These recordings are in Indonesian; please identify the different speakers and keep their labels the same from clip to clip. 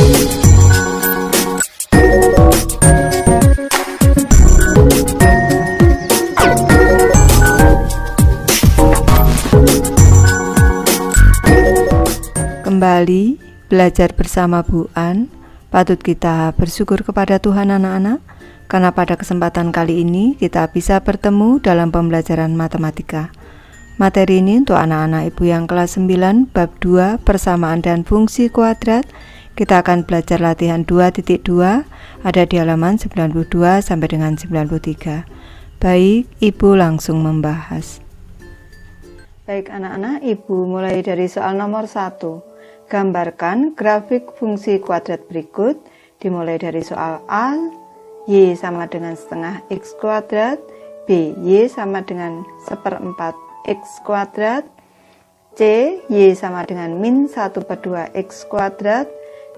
Speaker 1: Kembali belajar bersama Bu An. Patut kita bersyukur kepada Tuhan anak-anak, karena pada kesempatan kali ini kita bisa bertemu dalam pembelajaran matematika. Materi ini untuk anak-anak ibu yang kelas 9 bab 2 persamaan dan fungsi kuadrat. Kita akan belajar latihan 2.2, ada di halaman 92 sampai dengan 93. Baik, ibu langsung membahas. Baik anak-anak, ibu mulai dari soal nomor 1. Gambarkan grafik fungsi kuadrat berikut. Dimulai dari soal A, Y sama dengan setengah X kuadrat, B, Y sama dengan seperempat X kuadrat, C, Y sama dengan min 1/2 X kuadrat,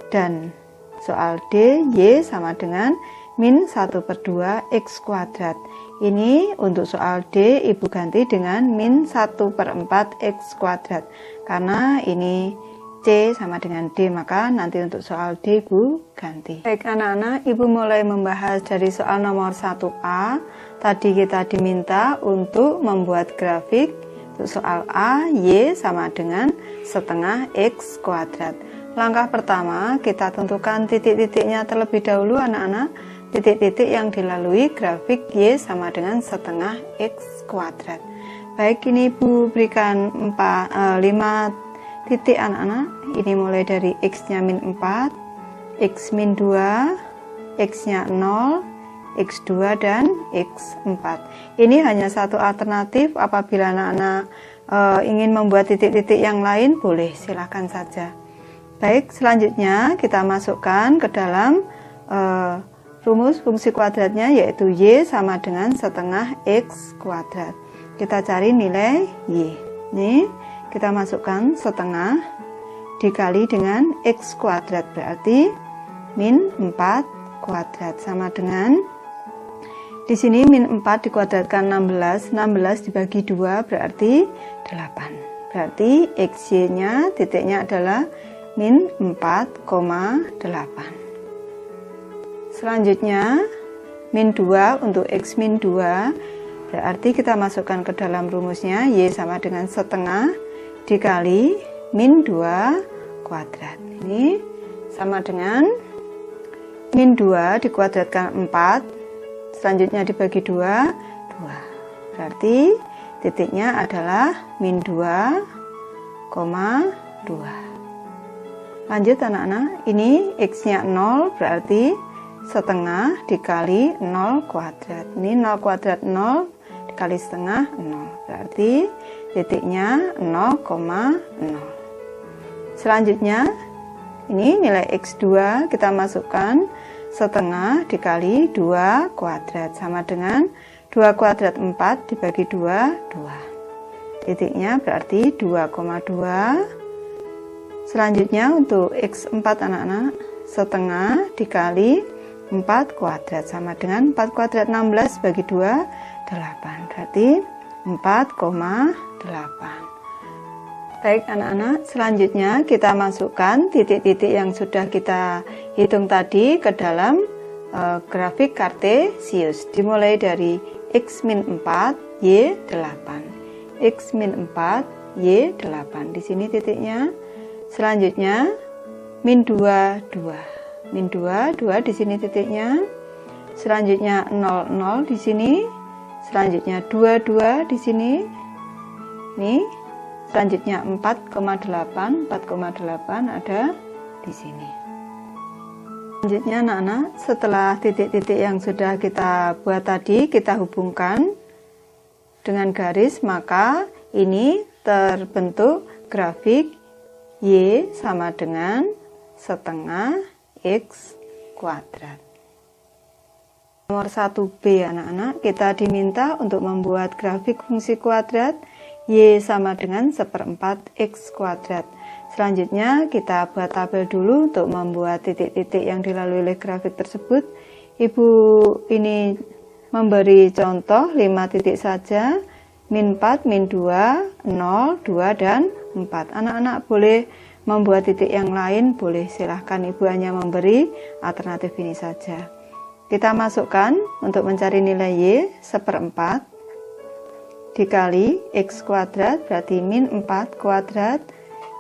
Speaker 1: dan soal D, Y sama dengan min 1/2 X kuadrat. Ini untuk soal D, ibu ganti dengan min 1/4 X kuadrat, karena ini C sama dengan D, maka nanti untuk soal D ibu ganti. Baik anak-anak, ibu mulai membahas dari soal nomor 1A. Tadi kita diminta untuk membuat grafik. Untuk soal A, Y sama dengan setengah X kuadrat. Langkah pertama, kita tentukan titik-titiknya terlebih dahulu anak-anak. Titik-titik yang dilalui grafik Y sama dengan setengah X kuadrat. Baik, ini ibu berikan 5 titik anak-anak. Ini mulai dari X-nya min 4, X min 2, X-nya 0, X2 dan X4. Ini hanya satu alternatif. Apabila anak-anak ingin membuat titik-titik yang lain, boleh, silakan saja. Baik, selanjutnya kita masukkan ke dalam rumus fungsi kuadratnya, yaitu Y sama dengan setengah X kuadrat. Kita cari nilai Y. Nih, kita masukkan setengah dikali dengan X kuadrat, berarti min 4 kuadrat sama dengan, di sini min 4 dikuadratkan 16, 16 dibagi 2 berarti 8. Berarti XY nya titiknya adalah min 4,8. Selanjutnya min 2 untuk X min 2, berarti kita masukkan ke dalam rumusnya Y sama dengan setengah dikali min 2 kuadrat. Ini sama dengan min 2 dikuadratkan 4, selanjutnya dibagi 2, 2. Berarti titiknya adalah min 2,2. Lanjut anak-anak, ini X-nya 0, berarti setengah dikali 0 kuadrat. Ini 0 kuadrat 0 dikali setengah 0, berarti titiknya 0,0. Selanjutnya ini nilai X2 kita masukkan setengah dikali 2 kuadrat sama dengan 2 kuadrat 4 dibagi 2, 2. Titiknya berarti 2,2. Selanjutnya untuk X4 anak-anak, setengah dikali 4 kuadrat sama dengan 4 kuadrat 16 bagi 2, 8. Berarti 4,8. Baik anak-anak, selanjutnya kita masukkan titik-titik yang sudah kita hitung tadi ke dalam grafik kartesius. Dimulai dari X min 4, Y 8. X min 4, Y 8. Di sini titiknya. Selanjutnya min 2, 2. Min 2, 2 di sini titiknya. Selanjutnya 0, 0 di sini. Selanjutnya 2, 2 di sini. Nih. Selanjutnya 4,8 ada di sini. Selanjutnya anak-anak, setelah titik-titik yang sudah kita buat tadi kita hubungkan dengan garis, maka ini terbentuk grafik Y sama dengan setengah X kuadrat. Nomor 1B anak-anak, kita diminta untuk membuat grafik fungsi kuadrat Y sama dengan seperempat X kuadrat. Selanjutnya kita buat tabel dulu untuk membuat titik-titik yang dilalui oleh grafik tersebut. Ibu ini memberi contoh 5 titik saja, min 4, min 2, 0, 2, dan 4. Anak-anak boleh membuat titik yang lain boleh, silahkan Ibu hanya memberi alternatif ini saja. Kita masukkan untuk mencari nilai Y, 1/4 dikali X kuadrat berarti min 4 kuadrat,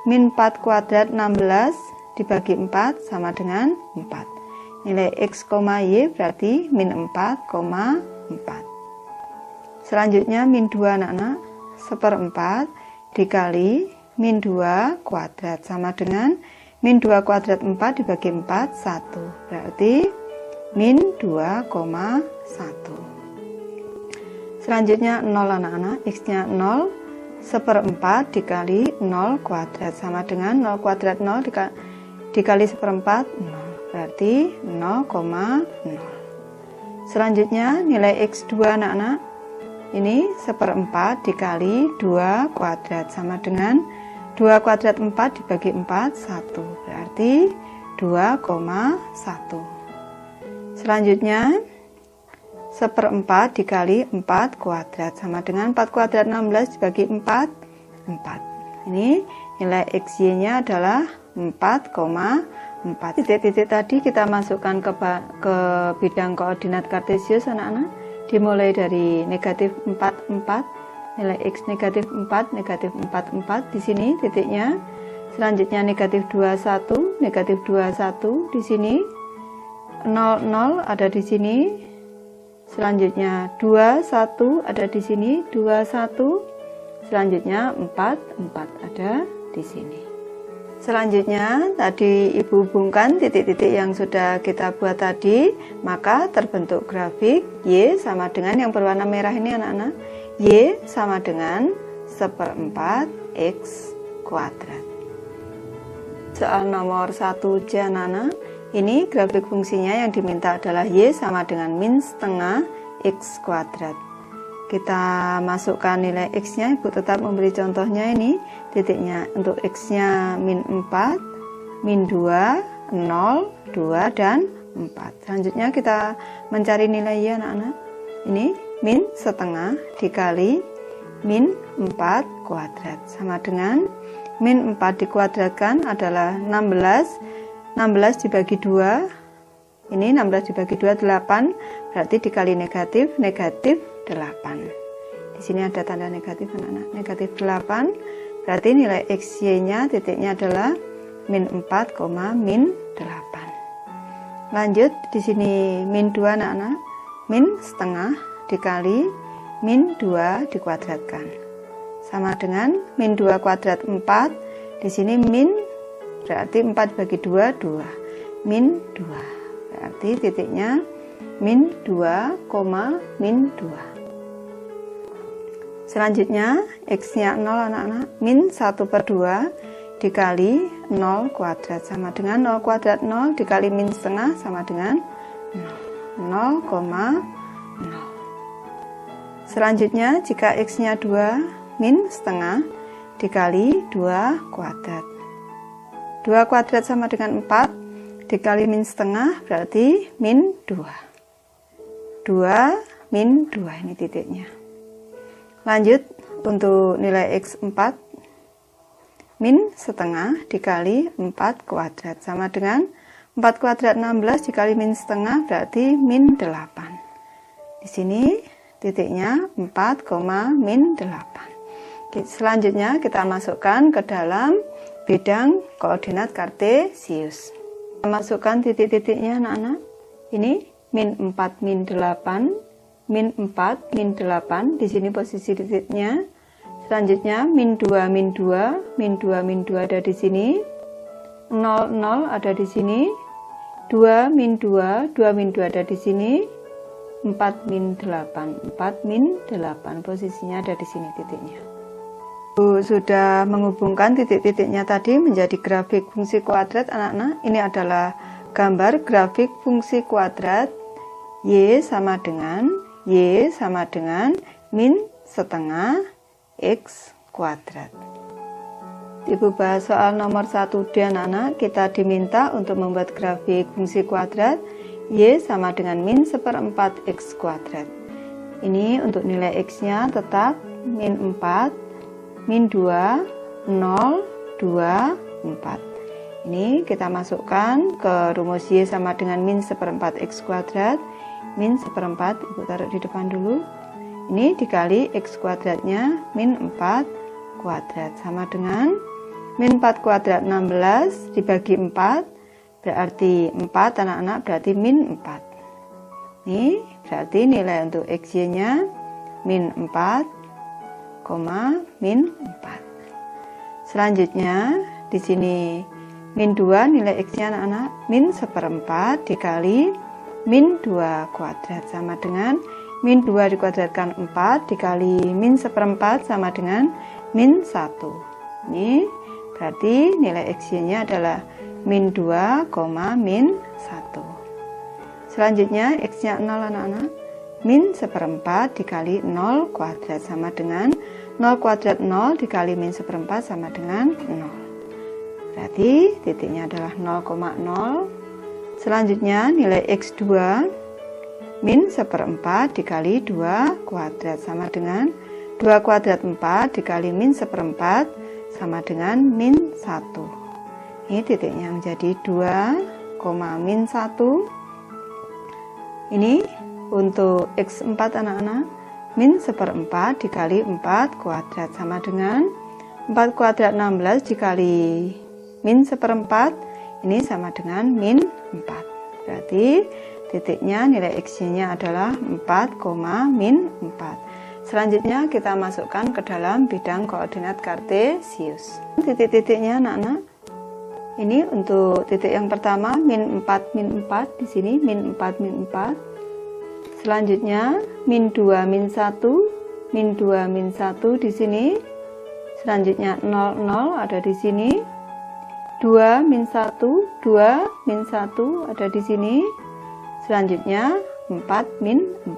Speaker 1: min 4 kuadrat 16 dibagi 4 sama dengan 4. Nilai X, Y berarti min 4,4. Selanjutnya min 2 anak-anak, 1/4 dikali min 2 kuadrat sama dengan min 2 kuadrat 4 dibagi 4, 1. Berarti min 2,1. Selanjutnya 0 anak-anak, X-nya 0, 1/4 dikali 0 kuadrat sama dengan 0 kuadrat 0 dikali 1/4, 0. Berarti 0,0. Selanjutnya nilai X2 anak-anak, ini 1/4 dikali 2 kuadrat sama dengan 2 kuadrat 4 dibagi 4, 1. Berarti 2,1. Selanjutnya 1/4 dikali 4 kuadrat sama dengan 4 kuadrat 16 dibagi 4, 4. Ini nilai XY nya adalah 4,4. Titik-titik tadi kita masukkan ke bidang koordinat kartesius anak-anak, dimulai dari negatif 4, 4, nilai X negatif 4, negatif 4, 4 di sini titiknya. Selanjutnya negatif 21, negatif 21 di sini, 0, 0 ada di sini. Selanjutnya 21 ada di sini, 21. Selanjutnya 4, 4 ada di sini. Selanjutnya tadi Ibu hubungkan titik-titik yang sudah kita buat tadi, maka terbentuk grafik Y sama dengan yang berwarna merah ini anak-anak. Y sama dengan 1/4 X kuadrat. Soal nomor 1C anak-anak, ini grafik fungsinya yang diminta adalah Y sama dengan min setengah X kuadrat. Kita masukkan nilai X-nya, Ibu tetap memberi contohnya ini, titiknya untuk X-nya min 4, min 2, 0, 2, dan 4. Selanjutnya kita mencari nilai Y anak-anak. Ini min setengah dikali min 4 kuadrat sama dengan min 4 dikuadratkan adalah 16. 16 dibagi 2, ini 16 dibagi 2, 8, berarti dikali negatif, negatif 8. Di sini ada tanda negatif anak-anak, negatif 8, berarti nilai XY nya titiknya adalah min 4, min 8. Lanjut di sini min 2 anak-anak, min setengah dikali min 2 dikuadratkan sama dengan min 2 kuadrat 4, di sini min berarti 4 bagi 2, 2, min 2, berarti titiknya min 2, min 2. Selanjutnya X-nya 0 anak-anak, min 1/2 dikali 0 kuadrat sama dengan 0 kuadrat 0 dikali min setengah sama dengan 0, 0,0. Selanjutnya jika X-nya 2, min setengah dikali 2 kuadrat. 2 kuadrat sama dengan 4 dikali min setengah berarti min 2. 2 min 2 ini titiknya. Lanjut untuk nilai X4, min setengah dikali 4 kuadrat sama dengan 4 kuadrat 16 dikali min setengah berarti min 8. Di sini titiknya 4, min 8. Selanjutnya kita masukkan ke dalam bidang koordinat kartesius. Kita masukkan titik-titiknya anak-anak. Ini min 4, min 8, min 4, min 8, di sini posisi titiknya. Selanjutnya min 2, min 2, min 2, min 2 ada di sini. 0, 0 ada di sini. 2, min 2, 2, min 2 ada di sini. 4, min 8, 4, min 8, posisinya ada di sini titiknya. Sudah menghubungkan titik-titiknya tadi menjadi grafik fungsi kuadrat anak-anak. Ini adalah gambar grafik fungsi kuadrat Y sama dengan min setengah X kuadrat. Ibu bahas soal nomor 1D anak-anak, kita diminta untuk membuat grafik fungsi kuadrat Y sama dengan min 1/4 X kuadrat. Ini untuk nilai X-nya tetap min 4, min 2, 0, 2, 4. Ini kita masukkan ke rumus Y sama dengan min seperempat X kuadrat. Min seperempat Ibu taruh di depan dulu. Ini dikali X kuadratnya min 4 kuadrat sama dengan min 4 kuadrat 16 dibagi 4 berarti 4 anak-anak, berarti min 4. Ini berarti nilai untuk XY nya min 4, min 4. Selanjutnya di sini min 2 nilai X-nya anak-anak min seperempat dikali min 2 kuadrat sama dengan min 2 dikuadratkan 4 dikali min seperempat sama dengan min 1. Ini berarti nilai X-nya adalah min 2, min 1. Selanjutnya X-nya 0 anak-anak, min seperempat dikali 0 kuadrat sama dengan 0 kuadrat 0 dikali min seperempat sama dengan 0. Berarti titiknya adalah 0,0. Selanjutnya nilai X2 min seperempat dikali 2 kuadrat sama dengan 2 kuadrat 4 dikali min seperempat sama dengan min 1. Ini titiknya menjadi 2, min 1. Ini untuk X4 anak-anak, min seperempat dikali 4 kuadrat sama dengan 4 kuadrat 16 dikali min seperempat, ini sama dengan min 4. Berarti titiknya nilai X-nya adalah 4, min 4. Selanjutnya kita masukkan ke dalam bidang koordinat kartesius. Titik-titiknya anak-anak, ini untuk titik yang pertama min 4, min 4, di sini min 4, min 4. Selanjutnya min 2, min 1, min 2, min 1 di sini. Selanjutnya 0, 0 ada di sini. 2, min 1, 2, min 1 ada di sini. Selanjutnya 4, min 4.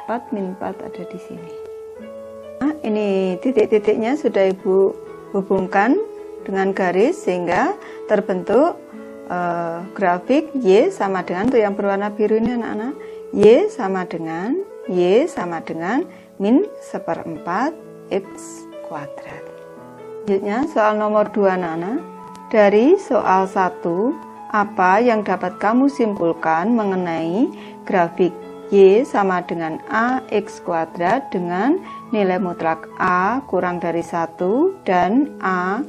Speaker 1: 4, min 4 ada di sini. Nah, ini titik-titiknya sudah Ibu hubungkan dengan garis sehingga terbentuk grafik Y sama dengan, untuk yang berwarna biru ini anak-anak, Y sama dengan min seperempat X kuadrat. Selanjutnya soal nomor 2 anak-anak. Dari soal 1, apa yang dapat kamu simpulkan mengenai grafik Y sama dengan AX kuadrat dengan nilai mutlak A kurang dari 1 dan A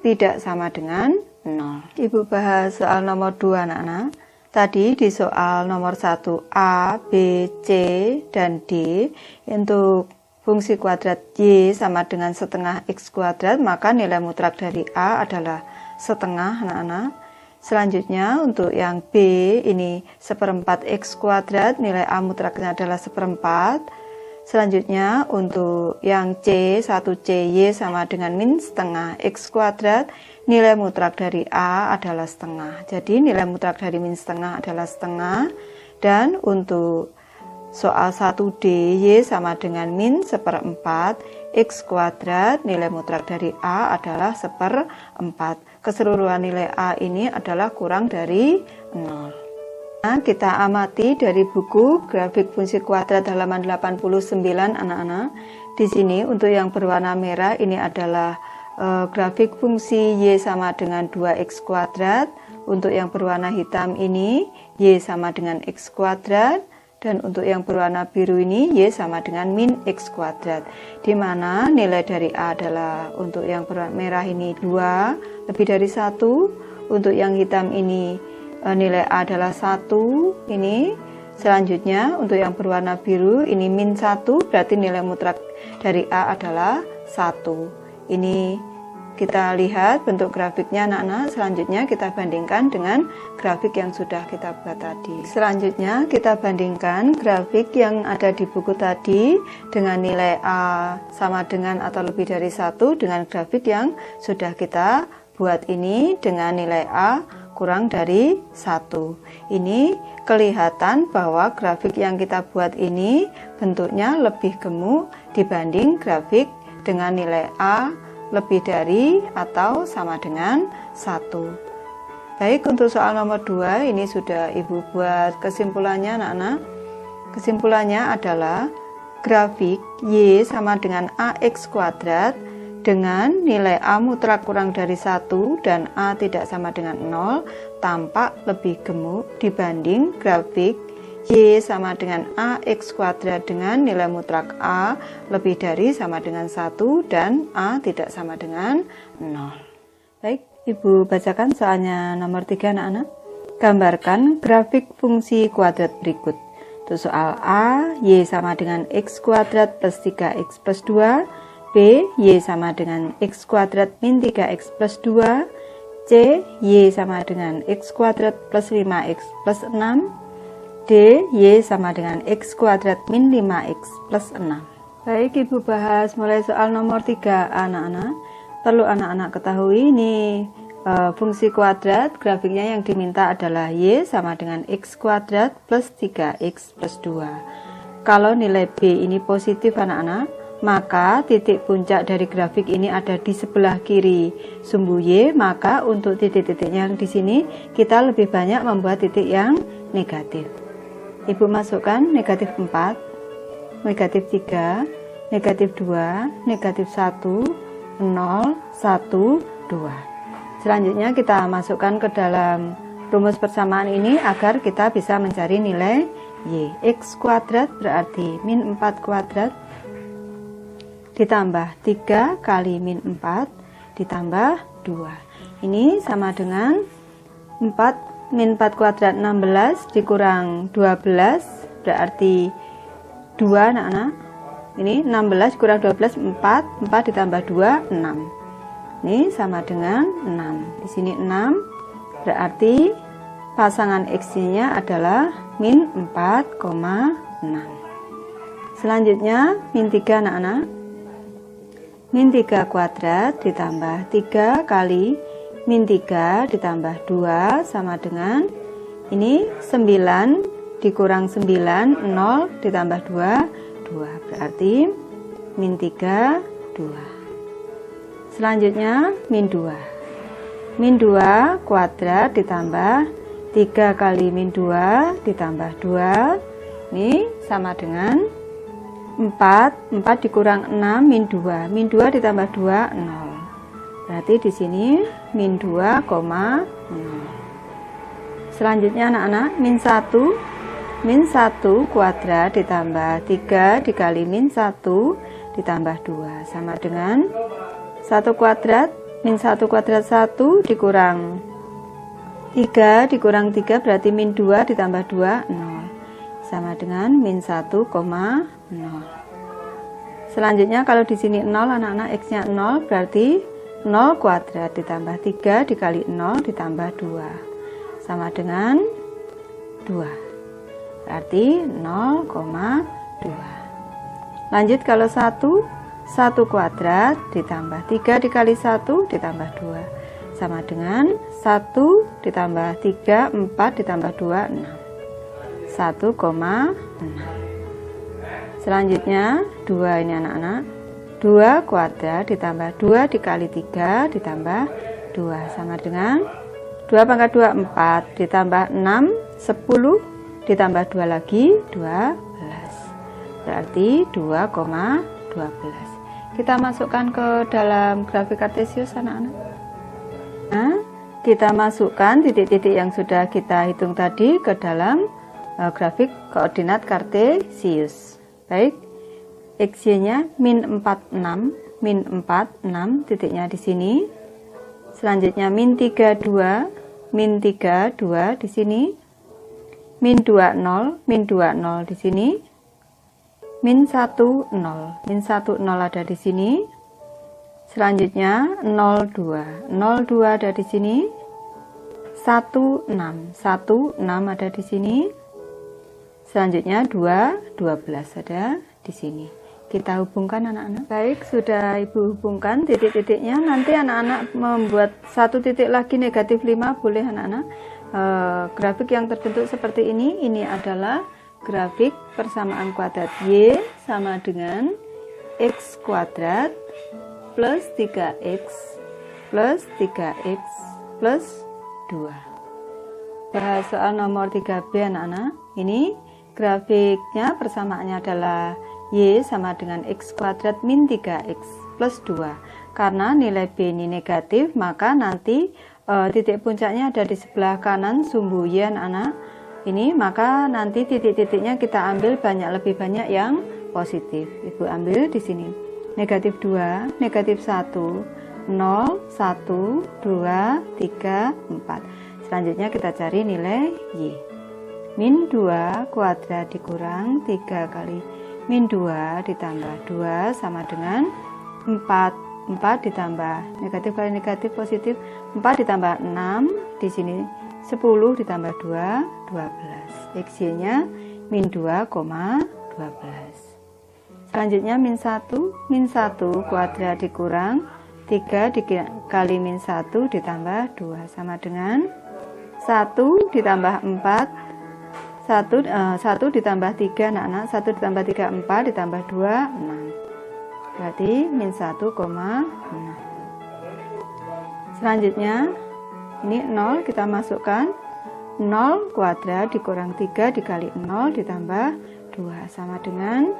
Speaker 1: tidak sama dengan 0. Ibu bahas soal nomor 2 anak-anak. Tadi di soal nomor 1 A, B, C, dan D untuk fungsi kuadrat Y sama dengan setengah X kuadrat, maka nilai mutlak dari A adalah setengah anak-anak. Selanjutnya untuk yang B ini seperempat X kuadrat, nilai A mutlaknya adalah seperempat. Selanjutnya untuk yang C, 1C Y sama dengan min setengah X kuadrat, nilai mutlak dari A adalah setengah. Jadi nilai mutlak dari min setengah adalah setengah. Dan untuk soal 1D Y sama dengan min seperempat X kuadrat, nilai mutlak dari A adalah seperempat. Keseluruhan nilai A ini adalah kurang dari 0. Nah, kita amati dari buku grafik fungsi kuadrat halaman 89 anak-anak. Di sini untuk yang berwarna merah ini adalah grafik fungsi Y sama dengan 2X kuadrat. Untuk yang berwarna hitam ini Y sama dengan X kuadrat. Dan untuk yang berwarna biru ini Y sama dengan min X kuadrat. Di mana nilai dari A adalah untuk yang berwarna merah ini 2 lebih dari 1. Untuk yang hitam ini nilai A adalah 1. Ini selanjutnya untuk yang berwarna biru ini min 1, berarti nilai mutlak dari A adalah 1. Ini kita lihat bentuk grafiknya anak-anak. Selanjutnya kita bandingkan dengan grafik yang sudah kita buat tadi. Selanjutnya kita bandingkan grafik yang ada di buku tadi dengan nilai A sama dengan atau lebih dari 1 dengan grafik yang sudah kita buat ini dengan nilai A kurang dari 1. Ini kelihatan bahwa grafik yang kita buat ini bentuknya lebih gemuk dibanding grafik dengan nilai A lebih dari atau sama dengan 1. Baik, untuk soal nomor 2 ini sudah Ibu buat kesimpulannya anak-anak. Kesimpulannya adalah grafik Y sama dengan AX kuadrat dengan nilai A mutlak kurang dari 1 dan A tidak sama dengan 0 tampak lebih gemuk dibanding grafik Y sama dengan AX kuadrat dengan nilai mutlak A lebih dari sama dengan 1 dan A tidak sama dengan 0. Baik, Ibu bacakan soalnya nomor 3 anak-anak. Gambarkan grafik fungsi kuadrat berikut. Untuk soal A, Y sama dengan X kuadrat plus 3X plus 2, B, Y sama dengan X kuadrat min 3X plus 2, C, Y sama dengan X kuadrat plus 5X plus 6, D, Y sama dengan X kuadrat min 5X plus 6. Baik, Ibu bahas mulai soal nomor 3 anak-anak. Perlu anak-anak ketahui ini fungsi kuadrat, grafiknya yang diminta adalah Y sama dengan X kuadrat plus 3X plus 2. Kalau nilai B ini positif anak-anak, maka titik puncak dari grafik ini ada di sebelah kiri sumbu Y, maka untuk titik-titiknya yang di sini kita lebih banyak membuat titik yang negatif. Ibu masukkan negatif 4, negatif 3, negatif 2, negatif 1, 0, 1, 2. Selanjutnya kita masukkan ke dalam rumus persamaan ini agar kita bisa mencari nilai Y. X kuadrat berarti min 4 kuadrat ditambah 3 kali min 4 ditambah 2. Ini sama dengan 4 min 4 kuadrat 16 dikurang 12 berarti 2 anak-anak. Ini 16 kurang 12 4, 4 ditambah 2 6. Ini sama dengan 6. Di sini 6 berarti pasangan X-nya adalah min 4,6. Selanjutnya min 3 anak-anak. Min 3 kuadrat ditambah 3 kali min 3 ditambah 2 sama dengan ini 9 dikurang 9 0 ditambah 2 2 berarti min 3 2. Selanjutnya min 2. Min 2 kuadrat ditambah 3 kali min 2 ditambah 2 ini sama dengan 4 dikurang 6 min 2 ditambah 2 0. Berarti di sini min 2,0. Selanjutnya anak-anak min 1 kuadrat ditambah 3 dikali min 1 ditambah 2 sama dengan 1 kuadrat min 1 kuadrat 1 dikurang 3 dikurang 3 berarti min 2 ditambah 2 0 sama dengan min 1,0. Selanjutnya kalau di sini 0 anak-anak X-nya 0 berarti 0 kuadrat ditambah 3 dikali 0 ditambah 2 sama dengan 2 berarti 0,2. Lanjut kalau 1 kuadrat ditambah 3 dikali 1 ditambah 2 sama dengan 1 ditambah 3 4 ditambah 2 6 1,6. Selanjutnya 2 ini anak-anak 2 kuadrat ditambah 2 dikali 3 ditambah 2 sama dengan 2 pangkat 2 4 ditambah 6 10 ditambah 2 lagi 12 berarti 2,12. Kita masukkan ke dalam grafik kartesius anak-anak. Nah, kita masukkan titik-titik yang sudah kita hitung tadi ke dalam grafik koordinat kartesius. Baik, X-nya min 46, min 46 titiknya di sini. Selanjutnya min 32, min 32 di sini. Min 20 di sini. Min 10, min 10 ada di sini. Selanjutnya 02 ada di sini. 16 ada di sini. Selanjutnya 12 ada di sini. Kita hubungkan anak-anak. Baik, sudah Ibu hubungkan titik-titiknya. Nanti anak-anak membuat satu titik lagi negatif 5 boleh anak-anak. Grafik yang terbentuk seperti ini adalah grafik persamaan kuadrat Y sama dengan X kuadrat plus 3X plus 3X plus 2. Bahas soal nomor 3B anak-anak. Ini grafiknya persamaannya adalah Y sama dengan X kuadrat min 3X plus 2. Karena nilai B ini negatif, maka nanti titik puncaknya ada di sebelah kanan sumbu Y anak-anak. Ini maka nanti titik-titiknya kita ambil lebih banyak yang positif. Ibu ambil di sini. Negatif 2, negatif 1, 0, 1, 2, 3, 4. Selanjutnya kita cari nilai Y. Min 2 kuadrat dikurang 3 kali min 2 ditambah 2 sama dengan 4. 4 ditambah negatif kali negatif positif, 4 ditambah 6, di sini 10 ditambah 2, 12. X-nya min 2,12. Selanjutnya min 1 kuadrat dikurang 3 kali min 1 ditambah 2 sama dengan 1 ditambah 4, 1 ditambah 3 anak-anak, 1 ditambah 3, 4 ditambah 2, 6. Berarti min 1,6. Selanjutnya ini 0 kita masukkan, 0 kuadrat dikurang 3 dikali 0 ditambah 2 sama dengan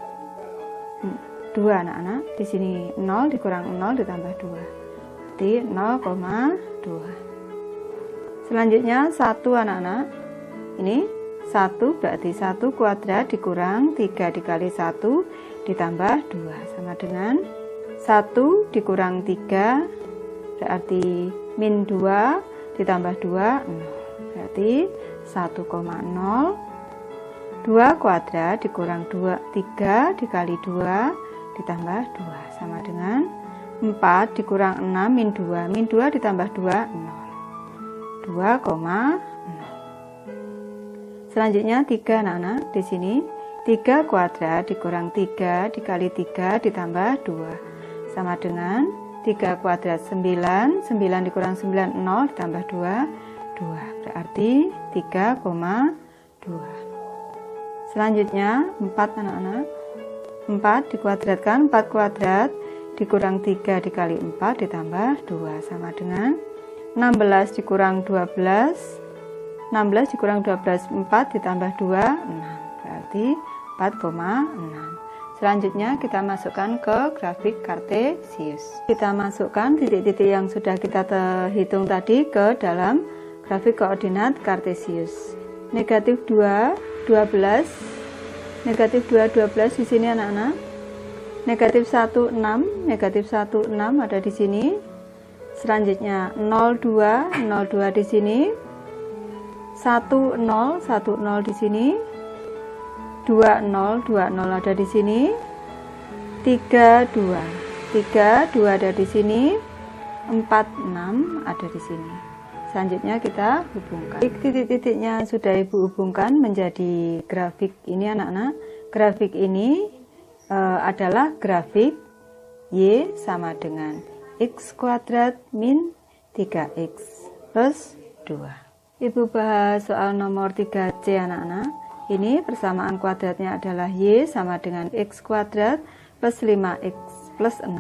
Speaker 1: 2 anak-anak. Di sini 0 dikurang 0 ditambah 2. Berarti 0,2. Selanjutnya 1 anak-anak. Ini 1 berarti 1 kuadrat dikurang 3 dikali 1 ditambah 2 sama dengan 1 dikurang 3 berarti min 2 ditambah 2 0. Berarti 1,0. 2 kuadrat dikurang 3 dikali 2 ditambah 2 sama dengan 4 dikurang 6 min 2. Min 2 ditambah 2 0. 2,0. Selanjutnya 3 anak-anak. Di sini 3 kuadrat dikurang 3 dikali 3 ditambah 2 sama dengan 3 kuadrat 9, 9 dikurang 9 0 ditambah 2 2, berarti 3,2. Selanjutnya 4 anak-anak. 4 dikuadratkan, 4 kuadrat dikurang 3 dikali 4 ditambah 2 sama dengan 16 dikurang 12, 16 dikurang 12 4 ditambah 2 6, berarti 4,6. Selanjutnya kita masukkan ke grafik kartesius. Kita masukkan titik-titik yang sudah kita hitung tadi ke dalam grafik koordinat kartesius. Negatif 2, 12. Negatif 2, 12 di sini anak-anak. Negatif 1, 6. Negatif 1, 6 ada di sini. Selanjutnya 0, 2, 0, 2 di sini. 1, 0, 1, 0 di sini. 2, 0, 2, 0 ada di sini. 3, 2. 3, 2 ada di sini. 4, 6 ada di sini. Selanjutnya kita hubungkan. Titik-titiknya sudah Ibu hubungkan menjadi grafik ini anak-anak. Grafik ini adalah grafik Y sama dengan X kuadrat min 3X plus 2. Ibu bahas soal nomor 3C anak-anak. Ini persamaan kuadratnya adalah Y sama dengan X kuadrat plus 5X plus 6.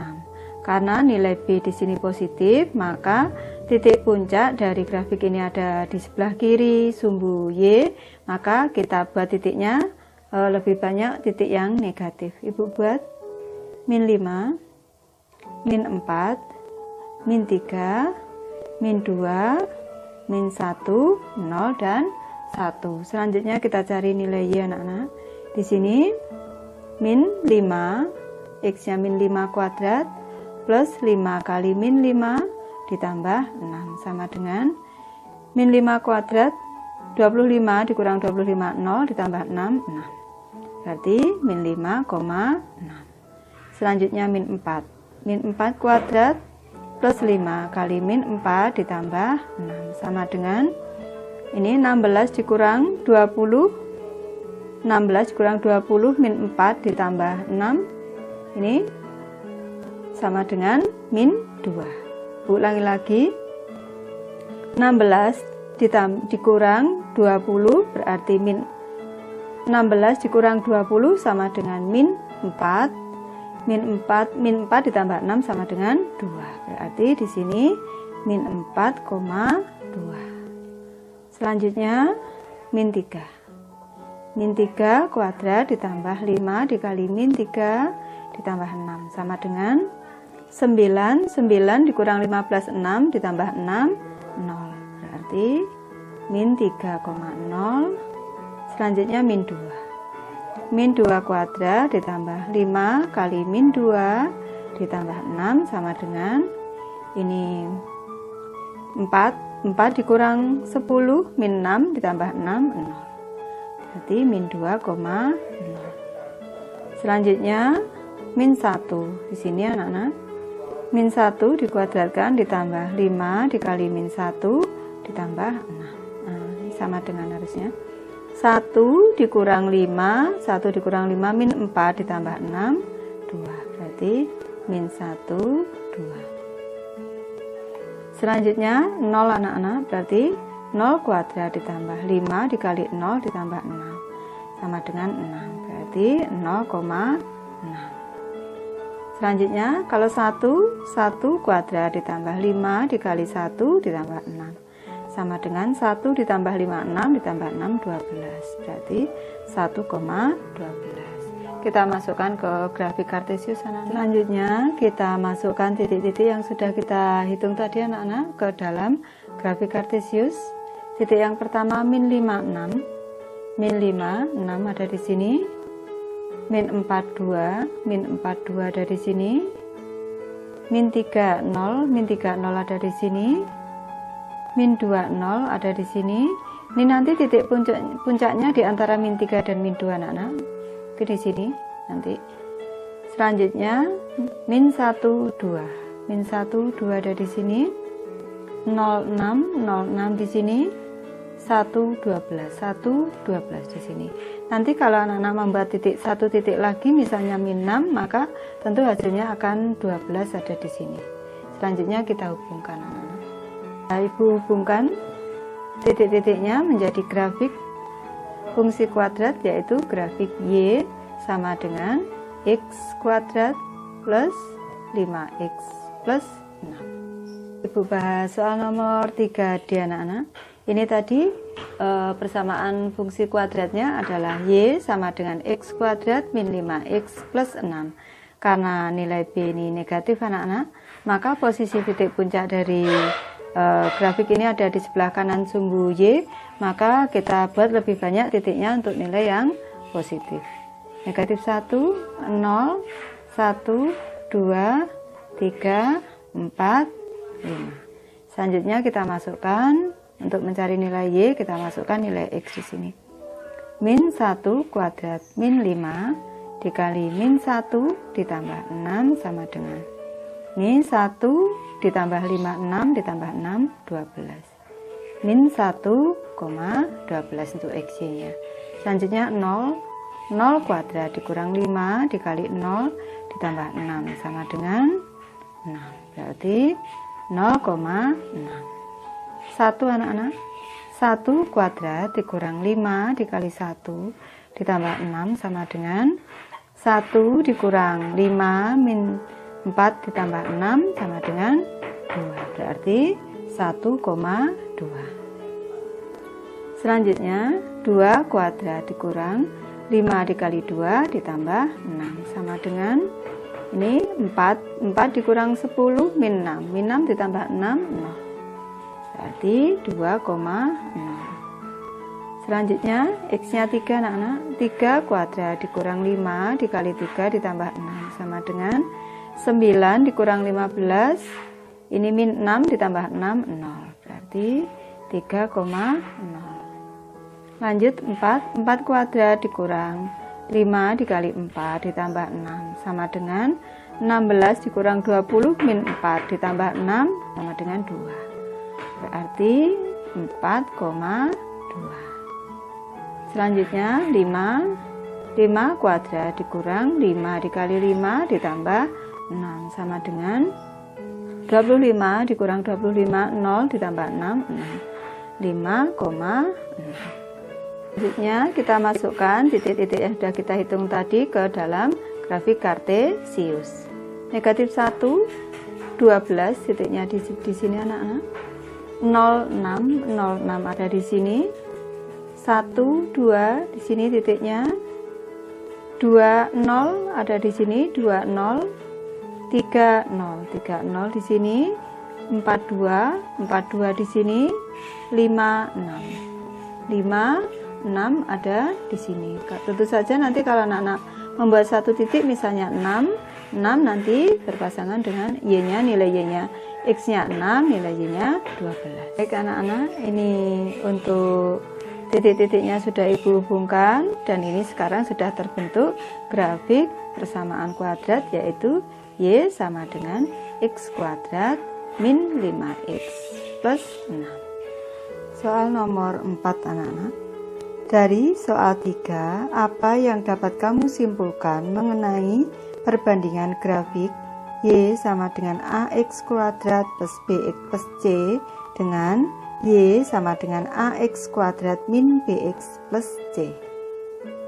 Speaker 1: Karena nilai B di sini positif, maka titik puncak dari grafik ini ada di sebelah kiri sumbu Y, maka kita buat titiknya lebih banyak titik yang negatif. Ibu buat min 5, min 4, min 3, min 2, min 1, 0, dan 1. Selanjutnya kita cari nilai Y anak-anak. Di sini min 5, X-nya min 5 kuadrat plus 5 kali min 5 ditambah 6 sama dengan min 5 kuadrat 25 dikurang 25 0 ditambah 6 6. Berarti min 5,6. Selanjutnya min 4. Min 4 kuadrat plus 5 kali min 4 ditambah 6 sama dengan ini 16 dikurang 20. 16 dikurang 20 min 4 ditambah 6. Ini sama dengan min 2. Ulangi lagi. 16 dikurang 20 berarti min 16 dikurang 20 sama dengan min 4. Min 4 ditambah 6 sama dengan 2. Berarti di sini min 4,2. Selanjutnya min 3. Min 3 kuadrat ditambah 5 dikali min 3 ditambah 6 sama dengan 9 dikurang 15, 6 ditambah 6, 0. Berarti min 3,0. Selanjutnya min 2. Min 2 kuadrat ditambah 5 kali min 2 ditambah 6 sama dengan ini 4 dikurang 10 min 6 ditambah 6, 0. Berarti min 2,0. Selanjutnya min 1. Di sini anak-anak, min 1 dikuadratkan ditambah 5 dikali min 1 ditambah 6. Ini sama dengan harusnya 1 dikurang 5, 1 dikurang 5 min 4 ditambah 6, 2. Berarti min 1, 2. Selanjutnya 0 anak-anak, berarti 0 kuadrat ditambah 5 dikali 0 ditambah 6 sama dengan 6. Berarti 0,6. Selanjutnya kalau 1 kuadrat ditambah 5 dikali 1 ditambah 6 sama dengan 1 ditambah 5, 6 ditambah 6, 12. Berarti 1,12. Kita masukkan ke grafik kartesius anak-anak. Selanjutnya kita masukkan titik-titik yang sudah kita hitung tadi anak-anak ke dalam grafik kartesius. Titik yang pertama min 5, 6. Min 5, 6 ada di sini. Min 4, 2. Min 4, 2 ada di sini. Min 3, 0. Min 3, 0 ada di sini. Min 2, 0 ada di sini. Ini nanti titik puncaknya di antara min 3 dan min 2 anak-anak. Ke di sini nanti. Selanjutnya min 1, 2. Min 1, 2 ada di sini. 0,6, 0,6 di sini. 1, 12. 1, 12 di sini. Nanti kalau anak-anak membuat satu titik lagi misalnya min 6, maka tentu hasilnya akan 12 ada di sini. Selanjutnya kita hubungkan anak-anak. Nah, Ibu hubungkan titik-titiknya menjadi grafik fungsi kuadrat, yaitu grafik Y sama dengan X kuadrat plus 5X plus 6. Ibu bahas soal nomor 3D anak-anak. Ini tadi persamaan fungsi kuadratnya adalah Y sama dengan X kuadrat min 5X plus 6. Karena nilai B ini negatif anak-anak, maka posisi titik puncak dari grafik ini ada di sebelah kanan sumbu Y, maka kita buat lebih banyak titiknya untuk nilai yang positif. Negatif 1, 0, 1, 2, 3, 4, 5. Selanjutnya kita masukkan, untuk mencari nilai Y, kita masukkan nilai X di sini. Min 1 kuadrat min 5 dikali min 1 ditambah 6 sama dengan min 1 ditambah 5, 6 ditambah 6, 12. Min 1,12 untuk XY nya. Selanjutnya 0 kuadrat dikurang 5 dikali 0 ditambah 6 sama dengan 6. Berarti 0,6. 1 anak-anak. 1 kuadrat dikurang 5 dikali 1 ditambah 6 sama dengan 1 dikurang 5 min 4 ditambah 6 sama dengan 2. Berarti 1,2. Selanjutnya 2 kuadrat dikurang 5 dikali 2 ditambah 6 sama dengan ini 4 dikurang 10 min 6. Min 6 ditambah 6, 0. Berarti 2,0. Selanjutnya X nya 3 anak-anak. 3 kuadrat dikurang 5 dikali 3 ditambah 6 sama dengan 9 dikurang 15. Ini min 6 ditambah 6, 0. Berarti 3,0. Lanjut 4 kuadrat dikurang 5 dikali 4 ditambah 6 sama dengan 16 dikurang 20 min 4 ditambah 6 sama dengan 2. Berarti 4,2. Selanjutnya 5 kuadrat dikurang 5 dikali 5 ditambah 6 sama dengan 25 dikurang 25, 0 ditambah 6, 5,6. Selanjutnya kita masukkan titik-titik yang sudah kita hitung tadi ke dalam grafik kartesius. Negatif 1, 12 titiknya di sini anak-anak. 06 ada di sini. 1, 2 di sini titiknya. 20 ada di sini, 20. 30 di sini, 42 di sini, 56 ada di sini. Tentu saja nanti kalau anak-anak membuat satu titik misalnya 6 nanti berpasangan dengan y-nya, nilai y-nya, x-nya 6, nilai y-nya 12. Baik anak-anak, ini untuk titik-titiknya sudah Ibu hubungkan, dan ini sekarang sudah terbentuk grafik persamaan kuadrat, yaitu y sama dengan x kuadrat min 5x plus 6. Soal nomor 4 anak-anak. Dari soal 3, apa yang dapat kamu simpulkan mengenai perbandingan grafik y sama dengan ax kuadrat plus bx plus c dengan y sama dengan ax kuadrat min bx plus c.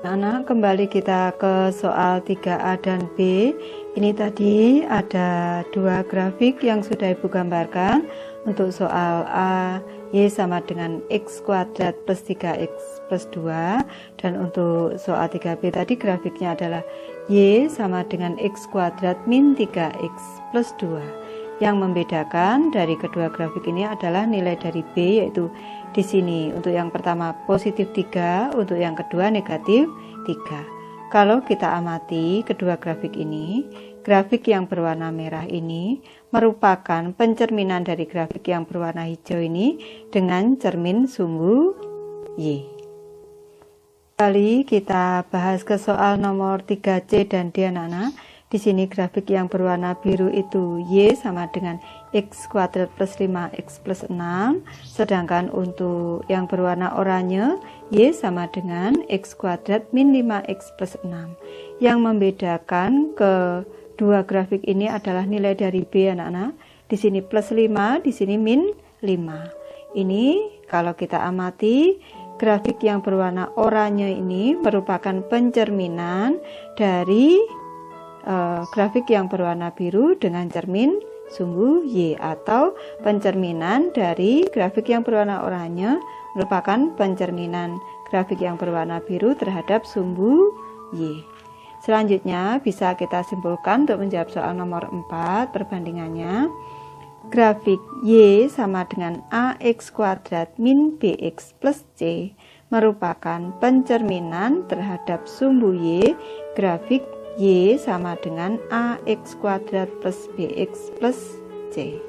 Speaker 1: Anak, kembali kita ke soal 3A dan B. Ini tadi ada dua grafik yang sudah Ibu gambarkan. Untuk soal A, y sama dengan x kuadrat plus 3x plus 2. Dan untuk soal 3B tadi grafiknya adalah y sama dengan x kuadrat min 3x plus 2. Yang membedakan dari kedua grafik ini adalah nilai dari B, yaitu di sini untuk yang pertama positif 3, untuk yang kedua negatif 3. Kalau kita amati kedua grafik ini, grafik yang berwarna merah ini merupakan pencerminan dari grafik yang berwarna hijau ini dengan cermin sumbu Y. Kali kita bahas ke soal nomor 3C dan D anak-anak. Di sini grafik yang berwarna biru itu y sama dengan x kuadrat plus 5x plus 6. Sedangkan untuk yang berwarna oranye, y sama dengan x kuadrat min 5x plus 6. Yang membedakan kedua grafik ini adalah nilai dari B anak-anak. Di sini plus 5, di sini min 5. Ini kalau kita amati, grafik yang berwarna oranye ini merupakan pencerminan dari grafik yang berwarna biru dengan cermin sumbu Y, atau pencerminan dari grafik yang berwarna oranye merupakan pencerminan grafik yang berwarna biru terhadap sumbu Y. Selanjutnya bisa kita simpulkan untuk menjawab soal nomor 4 perbandingannya. Grafik Y sama dengan ax kuadrat min bx plus c merupakan pencerminan terhadap sumbu Y. Grafik Y sama dengan ax kuadrat plus bx plus c.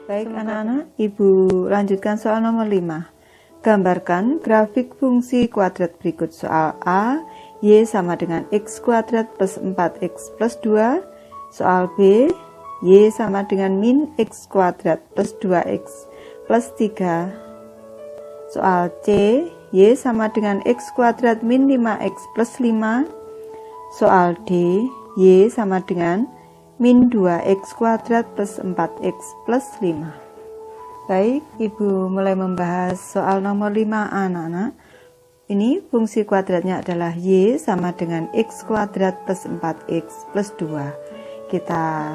Speaker 1: Baik anak-anak, Ibu lanjutkan soal nomor 5. Gambarkan grafik fungsi kuadrat berikut. Soal A, y sama dengan x kuadrat plus 4x plus 2. Soal B, y sama dengan min x kuadrat plus 2x plus 3. Soal C, y sama dengan x kuadrat min 5x plus 5. Soal D, y sama dengan min 2x kuadrat plus 4x plus 5. Baik, Ibu mulai membahas soal nomor 5 anak-anak. Ini fungsi kuadratnya adalah y sama dengan x kuadrat plus 4x plus 2. Kita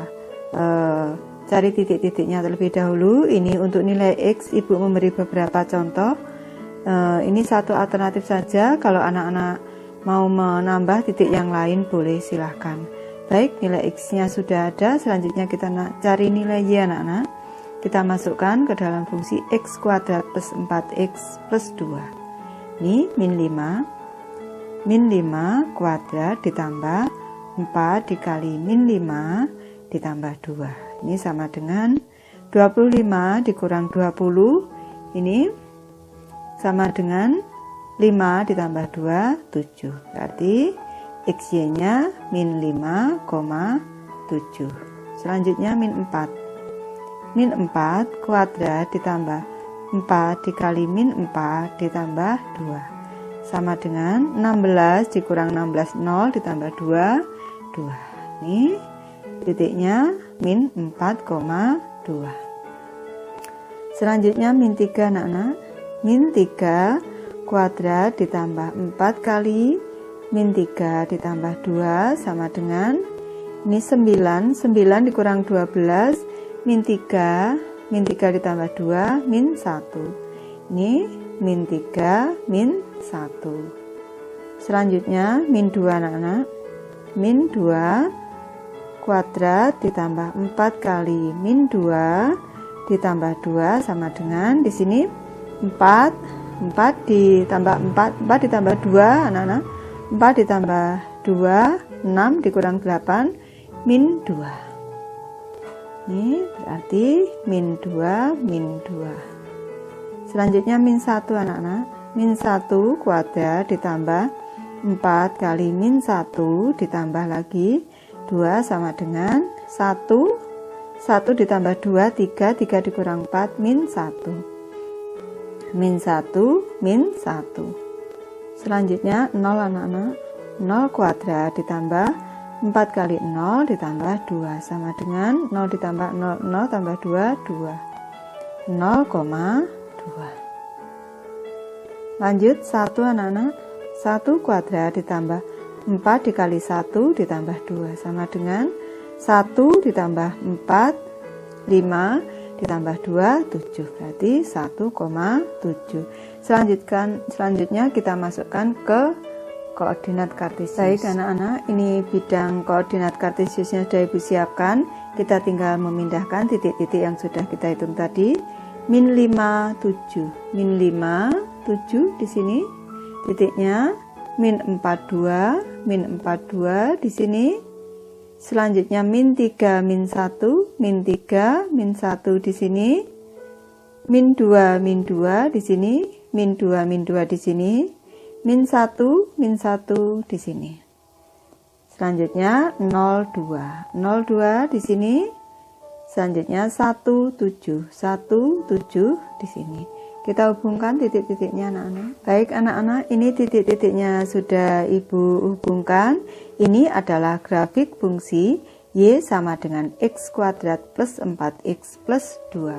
Speaker 1: cari titik-titiknya terlebih dahulu. Ini untuk nilai x, Ibu memberi beberapa contoh. Ini satu alternatif saja. Kalau anak-anak mau menambah titik yang lain boleh silahkan. Baik, nilai x-nya sudah ada. Selanjutnya kita cari nilai y anak-anak. Kita masukkan ke dalam fungsi x kuadrat plus 4x plus 2. Ini min 5. Min 5 kuadrat ditambah 4 dikali min 5 ditambah 2. Ini sama dengan 25 dikurang 20. Ini sama dengan 5 ditambah 2, 7. Berarti XY-nya min 5,7. Selanjutnya min 4. Min 4 kuadrat ditambah 4 dikali min 4 ditambah 2. Sama dengan 16 dikurang 16, 0 ditambah 2, 2. Ini titiknya min 4,2. Selanjutnya min 3 anak-anak. Min 3 kuadrat ditambah 4 kali min 3 ditambah 2 sama dengan ini 9 dikurang 12 min 3 ditambah 2 min 1. Ini min 3 min 1. Selanjutnya min 2 anak-anak. Min 2 kuadrat ditambah 4 kali min 2 ditambah 2 sama dengan di sini 4 ditambah 4 ditambah 2 anak-anak, 4 ditambah 2 6 dikurang 8 min 2. Ini berarti min 2 min 2. Selanjutnya min 1 anak-anak, min 1 kuadrat ditambah 4 kali min 1 ditambah lagi 2 sama dengan 1 ditambah 2 3 dikurang 4 min 1 min 1 min 1. Selanjutnya 0 anak-anak, 0 kuadrat ditambah 4 kali 0 ditambah 2 sama dengan 0 ditambah 0 tambah 2 0,2. Lanjut 1 anak-anak, 1 kuadrat ditambah 4 dikali 1 ditambah 2 sama dengan 1 ditambah 4 5 ditambah 2 7, berarti 1,7. Selanjutnya kita masukkan ke koordinat kartesius. Baik anak-anak, ini bidang koordinat kartesiusnya sudah Ibu siapkan. Kita tinggal memindahkan titik-titik yang sudah kita hitung tadi. Min 5 7, min 5 7 di sini titiknya, min 42 di sini. Selanjutnya min 3 min 1 min 3 min 1 di sini, min 2 di sini, min 2 di sini, min 1 di sini. Selanjutnya 02 di sini. Selanjutnya 17 di sini. Kita hubungkan titik-titiknya anak-anak. Baik anak-anak, ini titik-titiknya sudah Ibu hubungkan. Ini adalah grafik fungsi Y sama dengan X kuadrat plus 4X plus 2.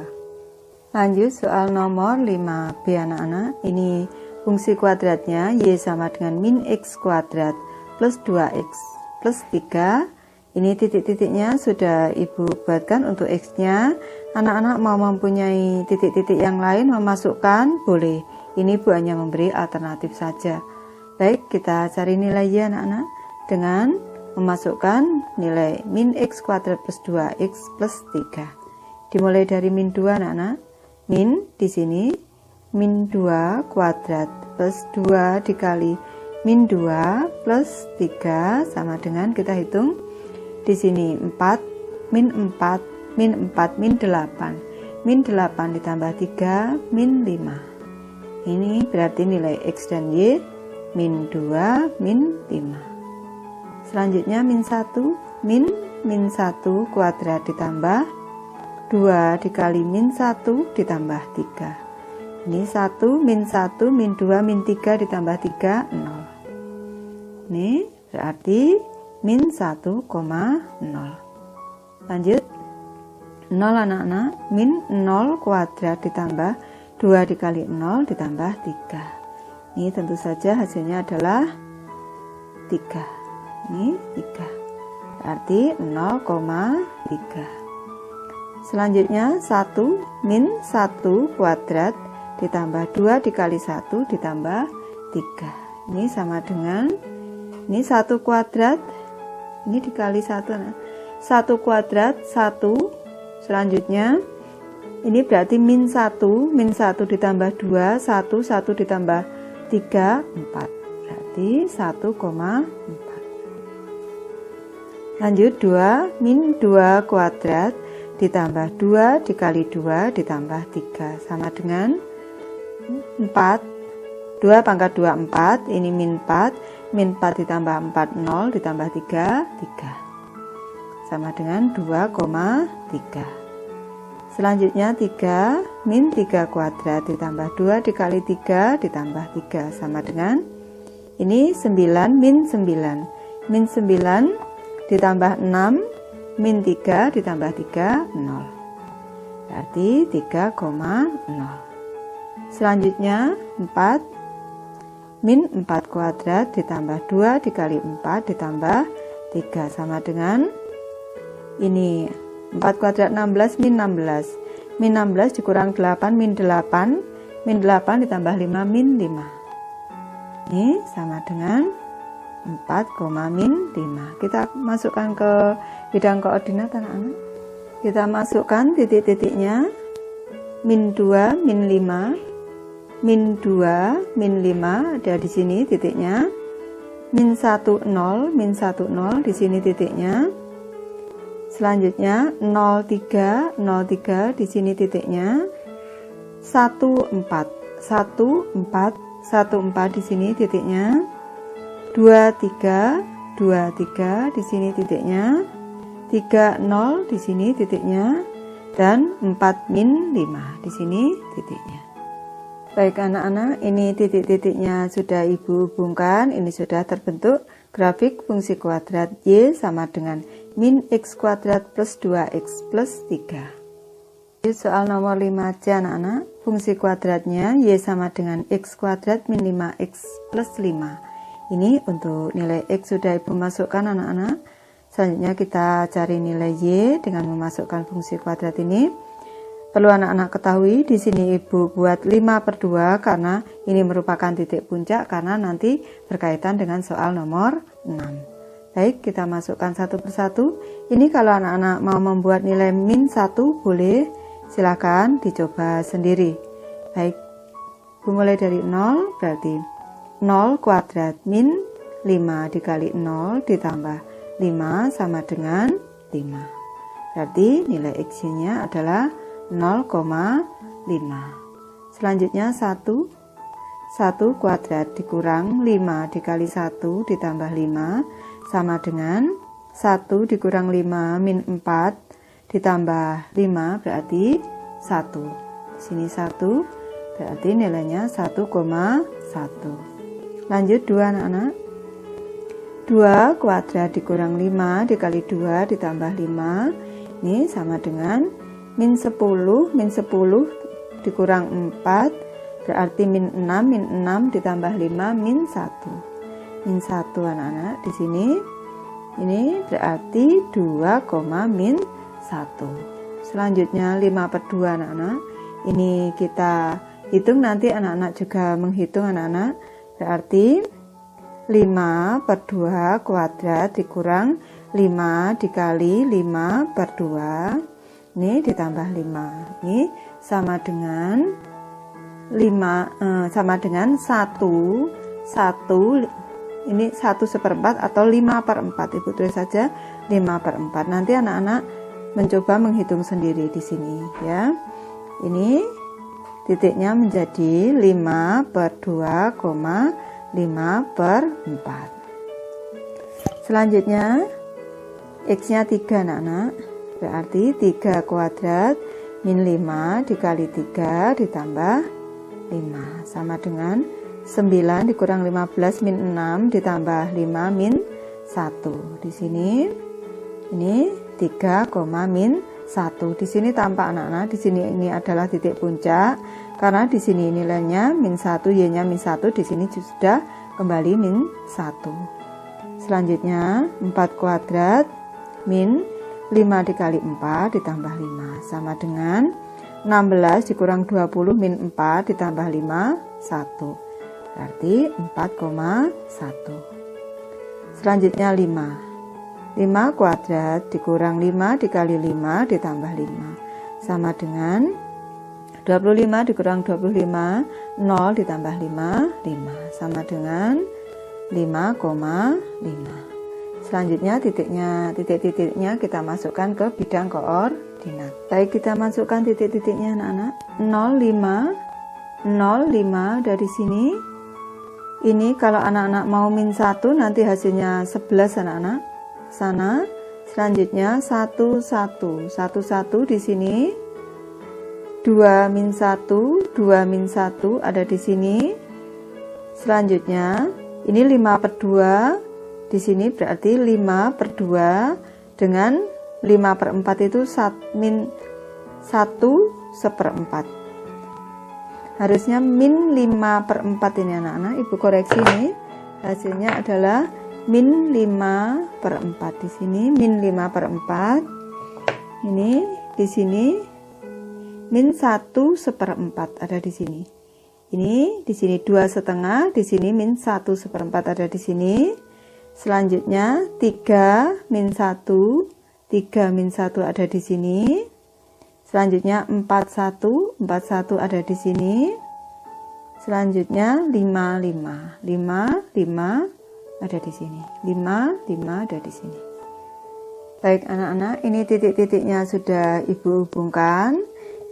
Speaker 1: Lanjut soal nomor 5B anak-anak. Ini fungsi kuadratnya Y sama dengan min X kuadrat plus 2X plus 3. Ini titik-titiknya sudah Ibu buatkan untuk X-nya. Anak-anak mau mempunyai titik-titik yang lain memasukkan boleh. Ini Bu hanya memberi alternatif saja. Baik, kita cari nilai Y anak-anak dengan memasukkan nilai min X kuadrat plus 2X plus 3. Dimulai dari min 2 anak-anak. Min di sini min 2 kuadrat plus 2 dikali min 2 plus 3 sama dengan kita hitung di sini 4 min 8 min 8 ditambah 3 min 5. Ini berarti nilai X dan Y min 2 min 5. Selanjutnya min 1 min 1 kuadrat ditambah 2 dikali min 1 ditambah 3. Ini 1 min 2 min 3 ditambah 3 0. Ini berarti min 1,0. Lanjut 0 anak-anak, min 0 kuadrat ditambah 2 dikali 0 ditambah 3. Ini tentu saja hasilnya adalah 3. Ini 3, berarti 0,3. Selanjutnya 1 min 1 kuadrat ditambah 2 dikali 1 ditambah 3. Ini sama dengan ini 1 kuadrat, ini dikali 1 kuadrat 1. Selanjutnya ini berarti min 1 ditambah 2 1 ditambah 3 4, berarti 1,4. Lanjut 2 min 2 kuadrat ditambah 2 dikali 2 ditambah 3 sama dengan 4. 2 pangkat 2 4, ini min 4 ditambah 4 0 ditambah 3 sama dengan 2,3. Selanjutnya 3 min 3 kuadrat ditambah 2 dikali 3 ditambah 3 sama dengan ini 9 min 9 ditambah 6 min 3 ditambah 3 0, berarti 3,0. Selanjutnya 4 min 4 kuadrat ditambah 2 dikali 4 ditambah 3 sama dengan ini 4 kuadrat 16 min 16 dikurang 8 min 8 ditambah 5 min 5. Ini sama dengan 4, min 5. Kita masukkan ke bidang koordinat anak-anak. Kita masukkan titik-titiknya. Min 2, min 5. Min 2, min 5 ada di sini titiknya. Min 1, 0, min 1, 0 di sini titiknya. Selanjutnya 0, 3, 0, 3 di sini titiknya. 1, 4, 1, 4, 1, 4 di sini titiknya. 2, 3, 2, 3 di sini titiknya. 3, 0 di sini titiknya. Dan 4, min 5 di sini titiknya. Baik anak-anak, ini titik-titiknya sudah Ibu hubungkan. Ini sudah terbentuk grafik fungsi kuadrat Y sama dengan min X kuadrat plus 2X plus 3. Soal nomor 5C anak-anak. Fungsi kuadratnya Y sama dengan X kuadrat min 5X plus 5. Ini untuk nilai X sudah Ibu masukkan anak-anak. Selanjutnya kita cari nilai Y dengan memasukkan fungsi kuadrat ini. Perlu anak-anak ketahui, di sini Ibu buat 5/2 karena ini merupakan titik puncak karena nanti berkaitan dengan soal nomor 6. Baik, kita masukkan satu persatu. Ini kalau anak-anak mau membuat nilai min 1 boleh, silakan dicoba sendiri. Baik, mulai dari 0 berarti 0 kuadrat min 5 dikali 0 ditambah 5 sama dengan 5. Berarti nilai X-nya adalah 0,5. Selanjutnya 1 kuadrat dikurang 5 dikali 1 ditambah 5 sama dengan 1 dikurang 5 min 4 ditambah 5 berarti 1. Di sini 1 berarti nilainya 1,1. Lanjut 2 anak-anak. 2 kuadrat dikurang 5 dikali 2 ditambah 5 ini sama dengan min 10 dikurang 4 berarti min 6 ditambah 5 min 1. Min 1 anak-anak di sini ini berarti 2, min 1. Selanjutnya 5/2 anak-anak. Ini kita hitung, nanti anak-anak juga menghitung anak-anak. Berarti 5/2 kuadrat dikurang 5 dikali 5/2 ini ditambah 5. Ini sama dengan 1 ini 1/4 atau 5/4. Ibu tulis saja 5/4. Nanti anak-anak mencoba menghitung sendiri di sini ya. Ini titiknya menjadi 5/2, 5/4. Selanjutnya X-nya 3 anak-anak. Berarti 3 kuadrat min 5 dikali 3 ditambah 5 sama dengan 9 dikurang 15 min 6 ditambah 5 min 1. Di sini ini 3, min 1. Di sini tampak anak-anak, di sini ini adalah titik puncak karena di sini nilainya min 1, Y-nya min 1, di sini sudah kembali min 1. Selanjutnya 4 kuadrat min 5 dikali 4 ditambah 5 sama dengan 16 dikurang 20 min 4 ditambah 5, 1. Berarti 4,1. Selanjutnya 5 kuadrat dikurang 5 dikali 5 ditambah 5 sama dengan 25 dikurang 25 0 ditambah 5 sama dengan 5,5. Selanjutnya titik-titiknya kita masukkan ke bidang koordinat. Baik, kita masukkan titik-titiknya anak-anak. 0,5 dari sini. Ini kalau anak-anak mau min 1 nanti hasilnya 11 anak-anak. Sana. Selanjutnya 1 di sini. 2 min 1 ada di sini. Selanjutnya ini 5/2. Di sini berarti 5/2 dengan 5/4 itu min 1/4. Harusnya min 5/4 ini anak-anak. Ibu koreksi ini. Hasilnya adalah min 5/4. Di sini min 5/4. Ini di sini min 1/4 ada di sini. Ini di sini 2,5, di sini min 1/4 ada di sini. Selanjutnya 3 min 1, 3 min 1 ada di sini. Selanjutnya 41, 41 ada di sini. Selanjutnya 5, 5, 5, 5 ada di sini. 5, 5 ada di sini. Baik anak-anak, ini titik-titiknya sudah Ibu hubungkan.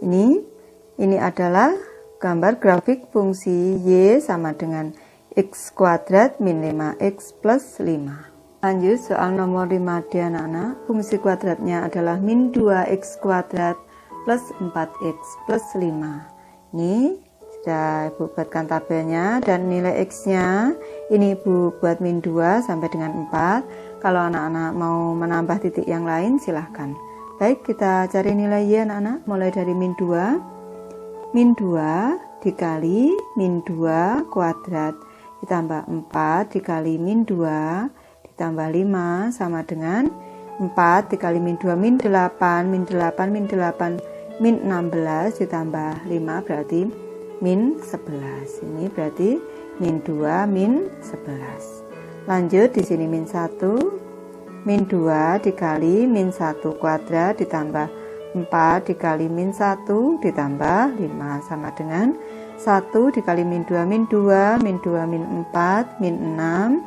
Speaker 1: Ini adalah gambar grafik fungsi Y sama dengan X kuadrat min 5X plus 5. Lanjut soal nomor 5D anak-anak. Fungsi kuadratnya adalah min 2X kuadrat plus 4X plus 5. Ini sudah Ibu buatkan tabelnya, dan nilai X-nya ini Ibu buat min 2 sampai dengan 4. Kalau anak-anak mau menambah titik yang lain silahkan. Baik, kita cari nilai Y anak-anak, mulai dari min 2. Min 2 dikali min 2 kuadrat ditambah 4 dikali min 2 ditambah 5 sama dengan 4 dikali min 2 min 8, min 8, min 8, min 16 ditambah 5 berarti min 11. Ini berarti min 2 min 11. Lanjut di sini min 1, min 2 dikali min 1 kuadrat ditambah 4 dikali min 1 ditambah 5 sama dengan 1 dikali min 2 min 2, min 2 min 4, min 6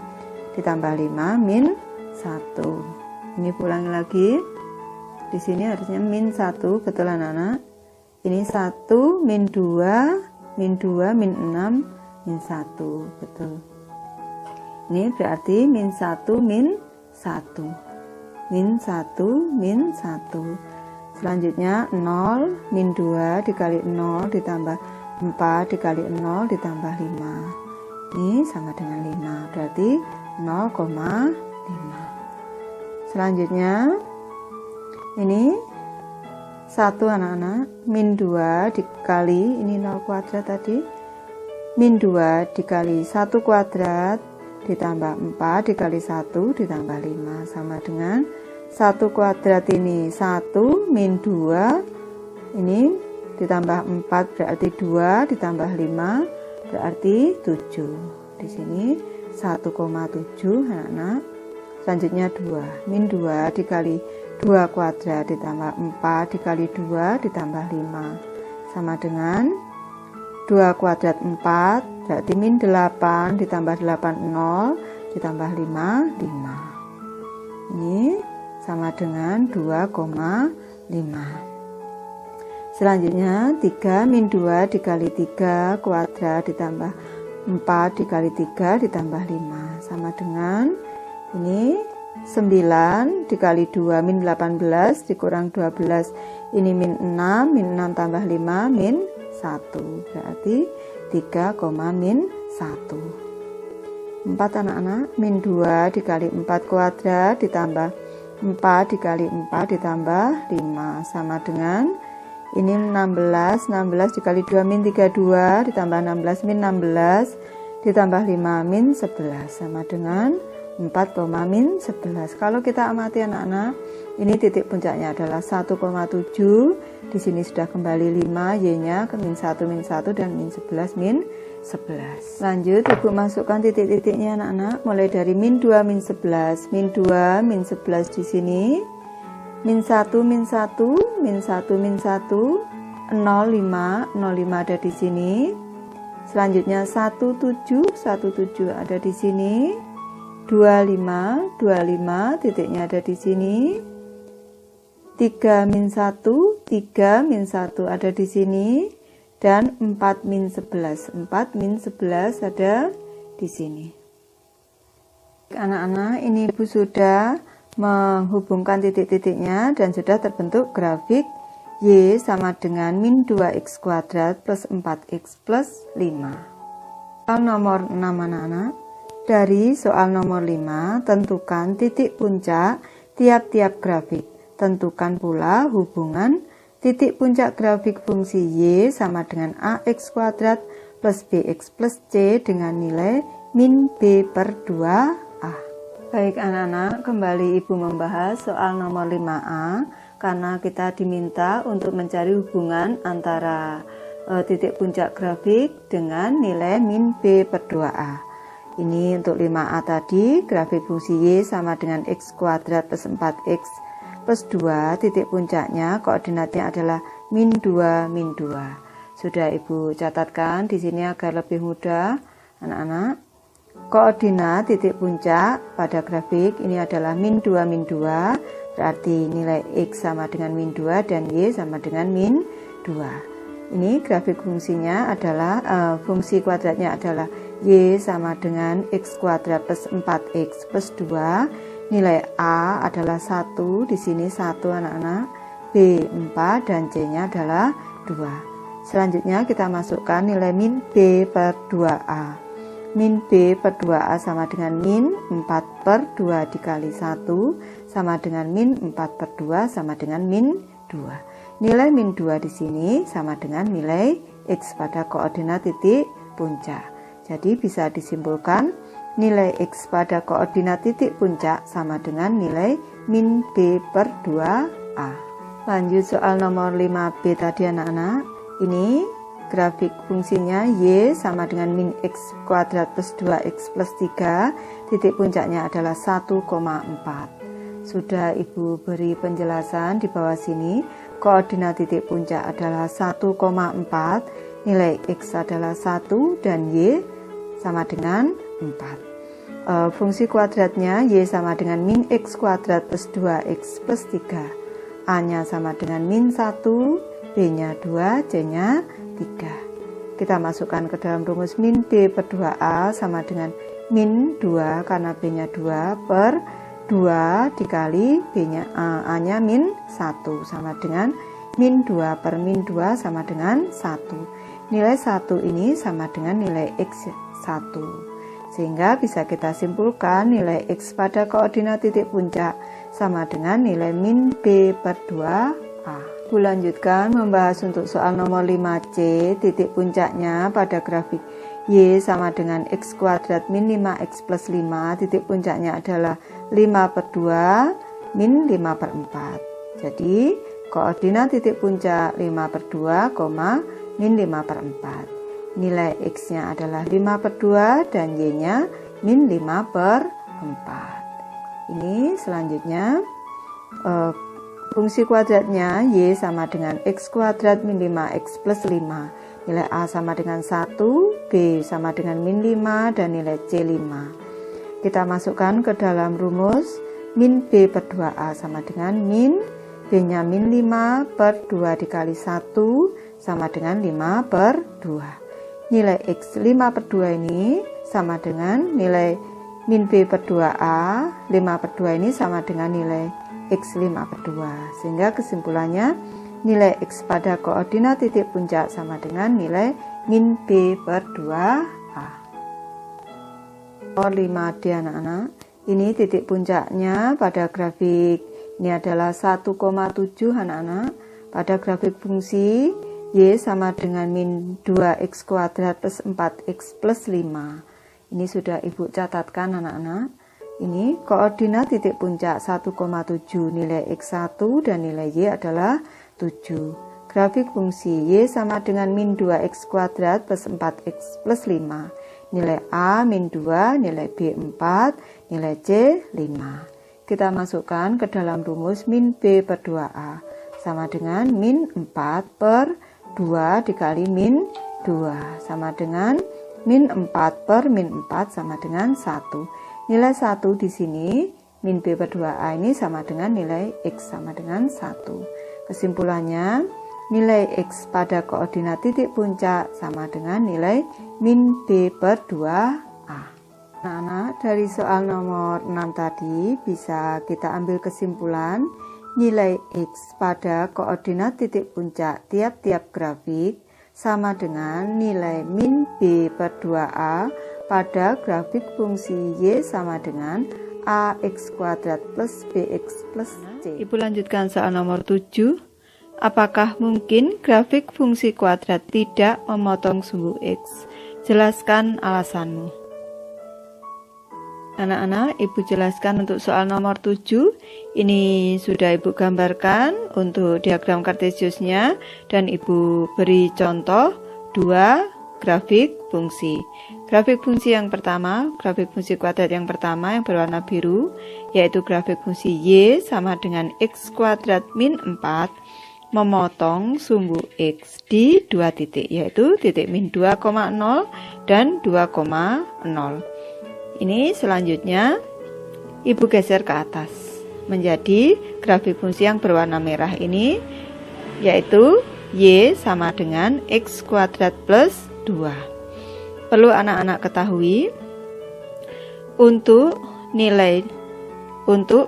Speaker 1: ditambah 5 min 1. Ini pulang lagi. Di sini harusnya min 1, betul anak-anak? Ini 1 min 2 min 2 min 6 min 1, betul. Ini berarti min 1 min 1. Min 1 min 1. Selanjutnya 0 min 2 dikali 0 ditambah 4 dikali 0 ditambah 5. Ini sama dengan 5, berarti 0,5. Selanjutnya ini 1 anak-anak, min 2 dikali ini 0 kuadrat tadi, min 2 dikali 1 kuadrat ditambah 4 dikali 1 ditambah 5 sama dengan 1 kuadrat ini 1 min 2 ini ditambah 4 berarti 2 ditambah 5 berarti 7. Di sini 1,7 anak-anak. Selanjutnya 2 min 2 dikali 2 kuadrat ditambah 4 dikali 2 ditambah 5 sama dengan 2 kuadrat 4 berarti min 8 ditambah 8 0 ditambah 5 5. Ini sama dengan 2,5. Selanjutnya 3 min 2 dikali 3 kuadrat ditambah 4 dikali 3 ditambah 5 sama dengan ini 9 dikali 2 min 18 dikurang 12 ini min 6, min 6 tambah 5 min 1 berarti 3, min 1. 4 anak-anak, min 2 dikali 4 kuadrat ditambah 4 dikali 4 ditambah 5 sama dengan ini 16 dikali 2 min 32 ditambah 16 min 16 ditambah 5 min 11 sama dengan 4, min 11. Kalau kita amati anak-anak, ini titik puncaknya adalah 1,7. Di sini sudah kembali 5, Y-nya ke min 1 dan min 11 min 11. Lanjut Ibu masukkan titik-titiknya anak-anak, mulai dari min 2 min 11, min 2 min 11 di sini. Min 1 min 1 min 1 min 1 05 ada di sini. Selanjutnya 17 ada di sini. 25 titiknya ada di sini. 3 min 1 ada di sini, dan 4 min 11 ada di sini. Anak-anak, ini Ibu sudah menghubungkan titik-titiknya dan sudah terbentuk grafik Y sama dengan min 2x kuadrat plus 4x plus 5. Soal nomor 6 anak-anak. Dari soal nomor 5, tentukan titik puncak tiap-tiap grafik. Tentukan pula hubungan titik puncak grafik fungsi Y sama dengan ax kuadrat plus bx plus c dengan nilai min b per 2a. Baik anak-anak, kembali Ibu membahas soal nomor 5A karena kita diminta untuk mencari hubungan antara titik puncak grafik dengan nilai min b per 2a. Ini untuk 5A tadi, grafik fungsi Y sama dengan X kuadrat plus 4X plus 2, titik puncaknya koordinatnya adalah min 2, min 2. Sudah Ibu catatkan di sini agar lebih mudah, anak-anak. Koordinat titik puncak pada grafik ini adalah min 2, min 2, berarti nilai X sama dengan min 2 dan Y sama dengan min 2. Ini grafik fungsinya adalah, fungsi kuadratnya adalah Y sama dengan X kuadrat plus 4X plus 2. Nilai A adalah 1, di sini 1 anak-anak, B 4 dan C-nya adalah 2. Selanjutnya kita masukkan nilai min B per 2A. Min B per 2A sama dengan min 4 per 2 dikali 1 sama dengan min 4 per 2 sama dengan min 2. Nilai min 2 di sini sama dengan nilai X pada koordinat titik puncak. Jadi bisa disimpulkan nilai X pada koordinat titik puncak sama dengan nilai min B per 2A. Lanjut soal nomor 5B tadi anak-anak. Ini grafik fungsinya Y sama dengan min X kuadrat plus 2X plus 3. Titik puncaknya adalah 1,4. Sudah Ibu beri penjelasan di bawah sini. Koordinat titik puncak adalah 1,4. Nilai X adalah 1 dan Y sama dengan 4. Fungsi kuadratnya Y sama dengan min X kuadrat plus 2X plus 3. A-nya sama dengan min 1, B-nya 2, C-nya 3. Kita masukkan ke dalam rumus min B per 2A sama dengan min 2 karena B-nya 2 per 2 dikali B-nya A-nya min 1 sama dengan min 2 per min 2 sama dengan 1. Nilai 1 ini sama dengan nilai X 1. Sehingga bisa kita simpulkan nilai X pada koordinat titik puncak sama dengan nilai min B per 2A. Ibu lanjutkan membahas untuk soal nomor 5C. Titik puncaknya pada grafik Y sama dengan X kuadrat min 5X plus 5. Titik puncaknya adalah 5 per 2 min 5 per 4. Jadi koordinat titik puncak 5 per 2, min 5 per 4. Nilai X-nya adalah 5 per 2 dan Y-nya min 5 per 4. Ini selanjutnya fungsi kuadratnya Y sama dengan X kuadrat min 5X plus 5. Nilai A sama dengan 1, B sama dengan min 5 dan nilai C 5. Kita masukkan ke dalam rumus min B per 2A sama dengan min B-nya min 5 per 2 dikali 1 sama dengan 5 per 2. Nilai X 5 per 2 ini sama dengan nilai min B per 2A. 5 per 2 ini sama dengan nilai X 5 per 2. Sehingga kesimpulannya nilai X pada koordinat titik puncak sama dengan nilai min B per 2A. Nomor 5D anak-anak. Ini titik puncaknya pada grafik ini adalah 1,7 anak-anak. Pada grafik fungsi Y sama dengan min 2X kuadrat plus 4X plus 5. Ini sudah Ibu catatkan anak-anak. Ini koordinat titik puncak 1,7, nilai X1 dan nilai Y adalah 7. Grafik fungsi Y sama dengan min 2X kuadrat plus 4X plus 5. Nilai A min 2, nilai B 4, nilai C 5. Kita masukkan ke dalam rumus min B per 2A sama dengan min 4 per 2 dikali min 2 sama dengan min 4 per min 4 sama dengan 1. Nilai 1 di sini min B per 2A ini sama dengan nilai X sama dengan 1. Kesimpulannya nilai X pada koordinat titik puncak sama dengan nilai min B per 2A. Nah, dari soal nomor 6 tadi bisa kita ambil kesimpulan nilai X pada koordinat titik puncak tiap-tiap grafik sama dengan nilai min B per 2A pada grafik fungsi Y sama dengan AX kuadrat plus BX plus C. Ibu lanjutkan soal nomor 7. Apakah mungkin grafik fungsi kuadrat tidak memotong sumbu X? Jelaskan alasanmu. Anak-anak, Ibu jelaskan untuk soal nomor 7. Ini sudah Ibu gambarkan untuk diagram kartesiusnya dan Ibu beri contoh 2 grafik fungsi. Grafik fungsi yang pertama, grafik fungsi kuadrat yang pertama yang berwarna biru, yaitu grafik fungsi Y sama dengan X kuadrat min 4 memotong sumbu X di 2 titik, yaitu titik min 2,0 dan 2,0. Ini selanjutnya Ibu geser ke atas menjadi grafik fungsi yang berwarna merah ini, yaitu Y sama dengan X kuadrat plus 2. Perlu anak-anak ketahui, untuk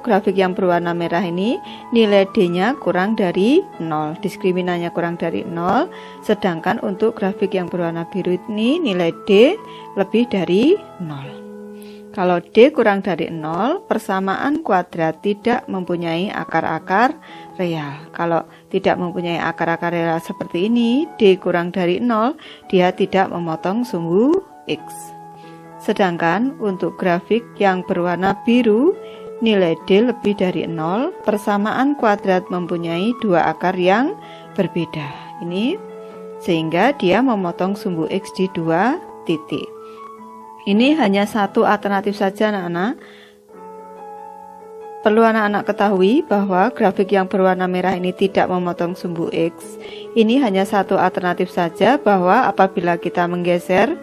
Speaker 1: grafik yang berwarna merah ini, nilai D-nya kurang dari 0, diskriminannya kurang dari 0, sedangkan untuk grafik yang berwarna biru ini nilai D lebih dari 0. Kalau D kurang dari 0, persamaan kuadrat tidak mempunyai akar-akar real. Kalau tidak mempunyai akar-akar real seperti ini, D kurang dari 0, dia tidak memotong sumbu X. Sedangkan untuk grafik yang berwarna biru, nilai D lebih dari 0, persamaan kuadrat mempunyai dua akar yang berbeda. Ini sehingga dia memotong sumbu X di 2 titik. Ini hanya satu alternatif saja anak-anak. Perlu anak-anak ketahui bahwa grafik yang berwarna merah ini tidak memotong sumbu X. Ini hanya satu alternatif saja, bahwa apabila kita menggeser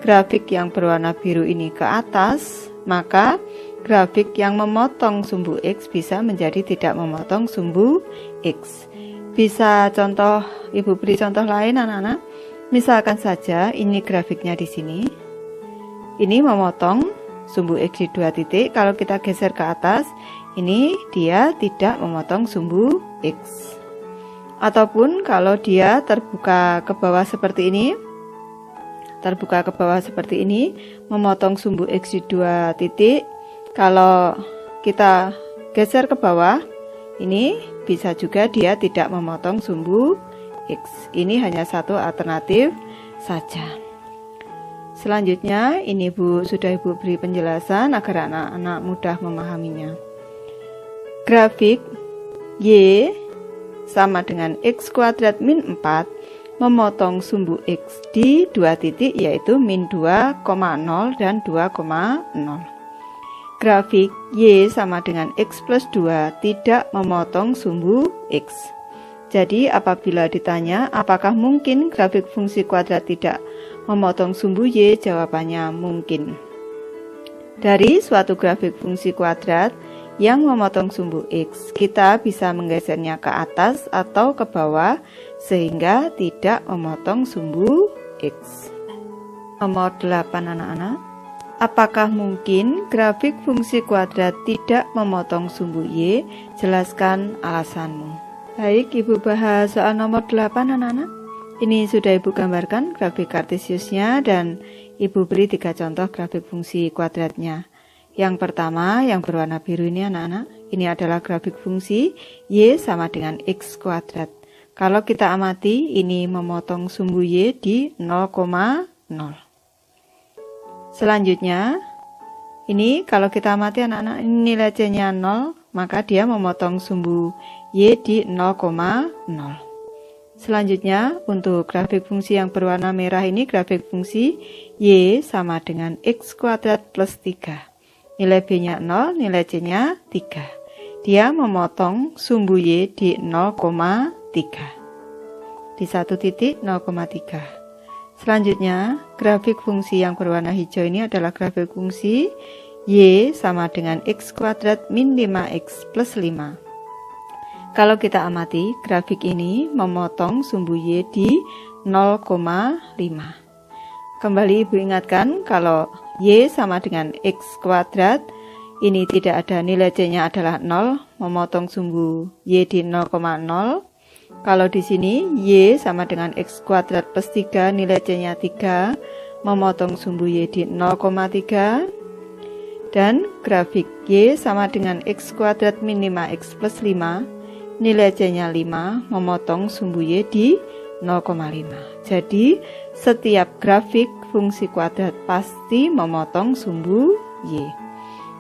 Speaker 1: grafik yang berwarna biru ini ke atas, maka grafik yang memotong sumbu X bisa menjadi tidak memotong sumbu X. Bisa contoh, Ibu beri contoh lain anak-anak. Misalkan saja ini grafiknya di sini. Ini memotong sumbu X di 2 titik. Kalau kita geser ke atas, ini dia tidak memotong sumbu X. Ataupun kalau dia terbuka ke bawah seperti ini, memotong sumbu X di 2 titik. Kalau kita geser ke bawah, ini bisa juga dia tidak memotong sumbu X. Ini hanya satu alternatif saja. Selanjutnya, ini sudah Ibu beri penjelasan agar anak-anak mudah memahaminya. Grafik Y sama dengan X kuadrat min 4 memotong sumbu X di 2 titik, yaitu min 2,0 dan 2,0. Grafik Y sama dengan X plus 2 tidak memotong sumbu X. Jadi apabila ditanya apakah mungkin grafik fungsi kuadrat tidak memotong sumbu Y, jawabannya mungkin. Dari suatu grafik fungsi kuadrat yang memotong sumbu X, kita bisa menggesernya ke atas atau ke bawah sehingga tidak memotong sumbu X. Nomor 8 anak-anak. Apakah mungkin grafik fungsi kuadrat tidak memotong sumbu Y? Jelaskan alasanmu. Baik, Ibu bahas soal nomor 8 anak-anak. Ini sudah Ibu gambarkan grafik kartesiusnya dan Ibu beri 3 contoh grafik fungsi kuadratnya. Yang pertama yang berwarna biru ini anak-anak, ini adalah grafik fungsi Y sama dengan X kuadrat. Kalau kita amati, ini memotong sumbu Y di 0,0. Selanjutnya, ini kalau kita amati anak-anak, ini nilai C-nya 0, maka dia memotong sumbu Y di 0,0. Selanjutnya, untuk grafik fungsi yang berwarna merah ini, grafik fungsi Y sama dengan X kuadrat plus 3. Nilai B-nya 0, nilai C-nya 3. Dia memotong sumbu Y di 0,3. Di 1 titik 0,3. Selanjutnya, grafik fungsi yang berwarna hijau ini adalah grafik fungsi Y sama dengan X kuadrat min 5X plus 5. Kalau kita amati, grafik ini memotong sumbu Y di 0,5. Kembali Ibu ingatkan, kalau Y sama dengan X kuadrat, ini tidak ada nilai C-nya adalah 0, memotong sumbu Y di 0,0. Kalau di sini, Y sama dengan X kuadrat plus 3, nilai C-nya 3, memotong sumbu Y di 0,3. Dan grafik Y sama dengan X kuadrat min 5X plus 5, nilai C-nya 5, memotong sumbu Y di 0,5. Jadi, setiap grafik fungsi kuadrat pasti memotong sumbu Y.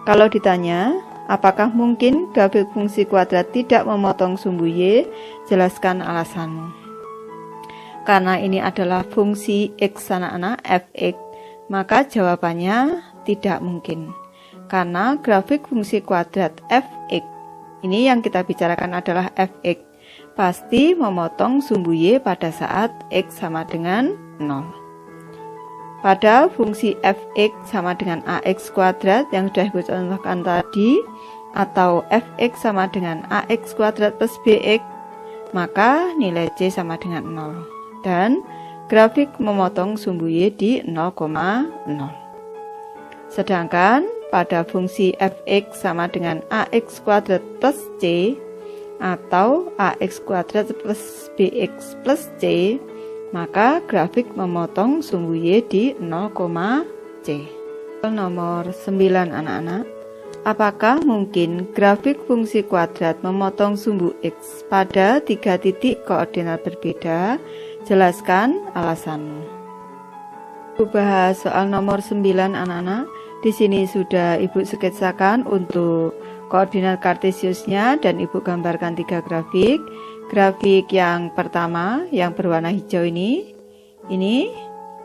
Speaker 1: Kalau ditanya, apakah mungkin grafik fungsi kuadrat tidak memotong sumbu Y? Jelaskan alasanmu. Karena ini adalah fungsi X anak-anak, fx, Maka jawabannya tidak mungkin. Karena grafik fungsi kuadrat f(x), ini yang kita bicarakan adalah f(x), pasti memotong sumbu y pada saat x sama dengan 0. Pada fungsi f(x) sama dengan ax kuadrat yang sudah Ibu contohkan tadi, atau f(x) sama dengan ax kuadrat plus bx, maka nilai c sama dengan 0. Dan grafik memotong sumbu y di 0,0. Sedangkan pada fungsi f(x) sama dengan ax kuadrat plus c atau ax kuadrat plus bx plus c, maka grafik memotong sumbu y di 0,c. Nomor 9 anak-anak. Apakah mungkin grafik fungsi kuadrat memotong sumbu x pada 3 titik koordinat berbeda? Jelaskan alasanmu. Ibu bahas soal nomor 9 anak-anak. Di sini sudah Ibu sketsakan untuk koordinat kartesiusnya dan Ibu gambarkan 3 grafik. Grafik yang pertama yang berwarna hijau ini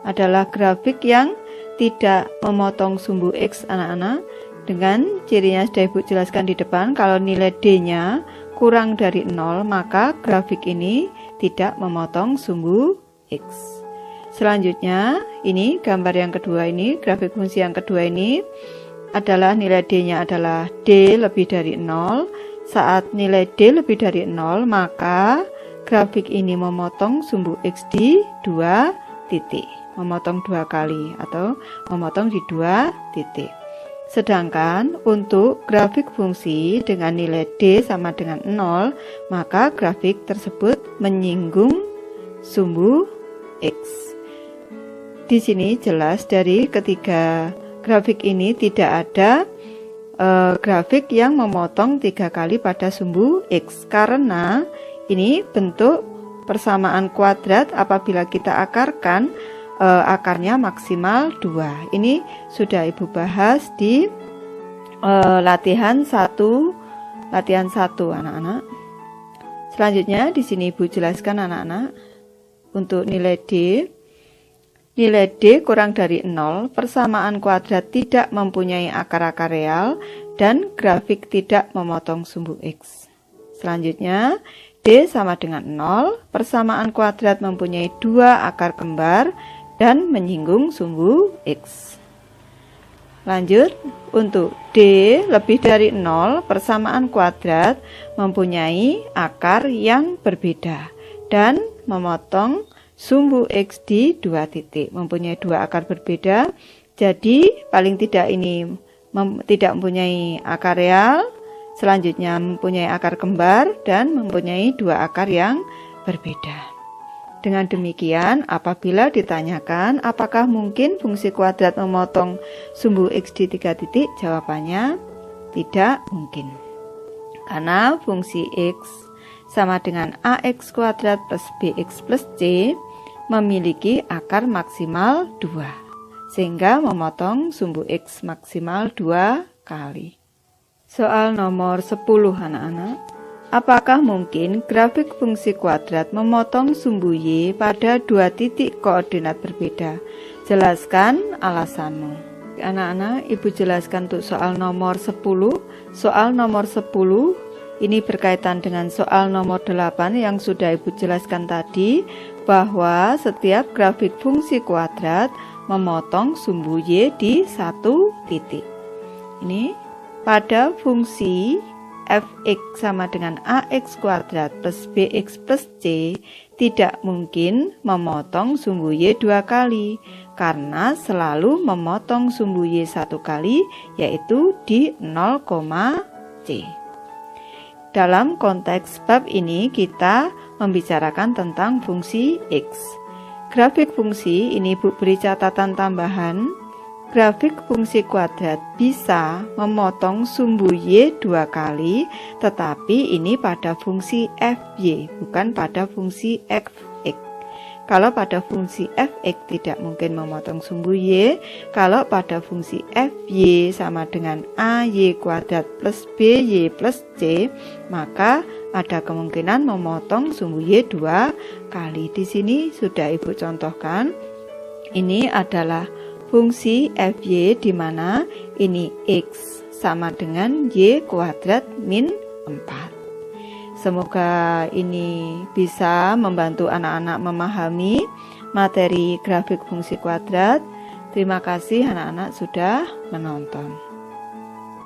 Speaker 1: adalah grafik yang tidak memotong sumbu x anak-anak. Dengan cirinya sudah Ibu jelaskan di depan, kalau nilai D-nya kurang dari 0, maka grafik ini tidak memotong sumbu x. Selanjutnya, ini gambar yang kedua ini, grafik fungsi yang kedua ini adalah nilai D-nya adalah D lebih dari 0. Saat nilai D lebih dari 0, maka grafik ini memotong sumbu x di 2 titik. Memotong 2 kali atau memotong di 2 titik. Sedangkan untuk grafik fungsi dengan nilai D sama dengan 0, maka grafik tersebut menyinggung sumbu x. Di sini jelas dari ketiga grafik ini tidak ada grafik yang memotong 3 kali pada sumbu x, karena ini bentuk persamaan kuadrat apabila kita akarkan akarnya maksimal 2. Ini sudah Ibu bahas di latihan 1 anak-anak. Selanjutnya di sini Ibu jelaskan anak-anak untuk nilai D. Nilai D kurang dari 0, persamaan kuadrat tidak mempunyai akar-akar real dan grafik tidak memotong sumbu x. Selanjutnya D sama dengan 0, persamaan kuadrat mempunyai 2 akar kembar dan menyinggung sumbu x. Lanjut, untuk D lebih dari 0, persamaan kuadrat mempunyai akar yang berbeda dan memotong sumbu x di 2 titik. Mempunyai 2 akar berbeda, jadi paling tidak ini tidak mempunyai akar real, selanjutnya mempunyai akar kembar dan mempunyai 2 akar yang berbeda. Dengan demikian, apabila ditanyakan apakah mungkin fungsi kuadrat memotong sumbu x di 3 titik, jawabannya tidak mungkin. Karena fungsi x sama dengan ax kuadrat plus bx plus c memiliki akar maksimal 2, sehingga memotong sumbu x maksimal 2 kali. Soal nomor 10 anak-anak. Apakah mungkin grafik fungsi kuadrat memotong sumbu y pada 2 titik koordinat berbeda? Jelaskan alasanmu. Anak-anak, Ibu jelaskan untuk soal nomor 10. Soal nomor 10 ini berkaitan dengan soal nomor 8 yang sudah Ibu jelaskan tadi, bahwa setiap grafik fungsi kuadrat memotong sumbu y di 1 titik. Ini pada fungsi f(x) sama dengan ax kuadrat plus bx plus c tidak mungkin memotong sumbu y 2 kali, karena selalu memotong sumbu y 1 kali, yaitu di 0,c. Dalam konteks bab ini kita membicarakan tentang fungsi x. Grafik fungsi ini Bu beri catatan tambahan. Grafik fungsi kuadrat bisa memotong sumbu y 2 kali, tetapi ini pada fungsi fy, bukan pada fungsi fx. Kalau pada fungsi fx tidak mungkin memotong sumbu y, kalau pada fungsi fy sama dengan ay kuadrat plus by plus c, maka ada kemungkinan memotong sumbu y 2 kali. Di sini sudah Ibu contohkan. Ini adalah fungsi FY di mana ini X sama dengan Y kuadrat min 4. Semoga ini bisa membantu anak-anak memahami materi grafik fungsi kuadrat. Terima kasih anak-anak sudah menonton.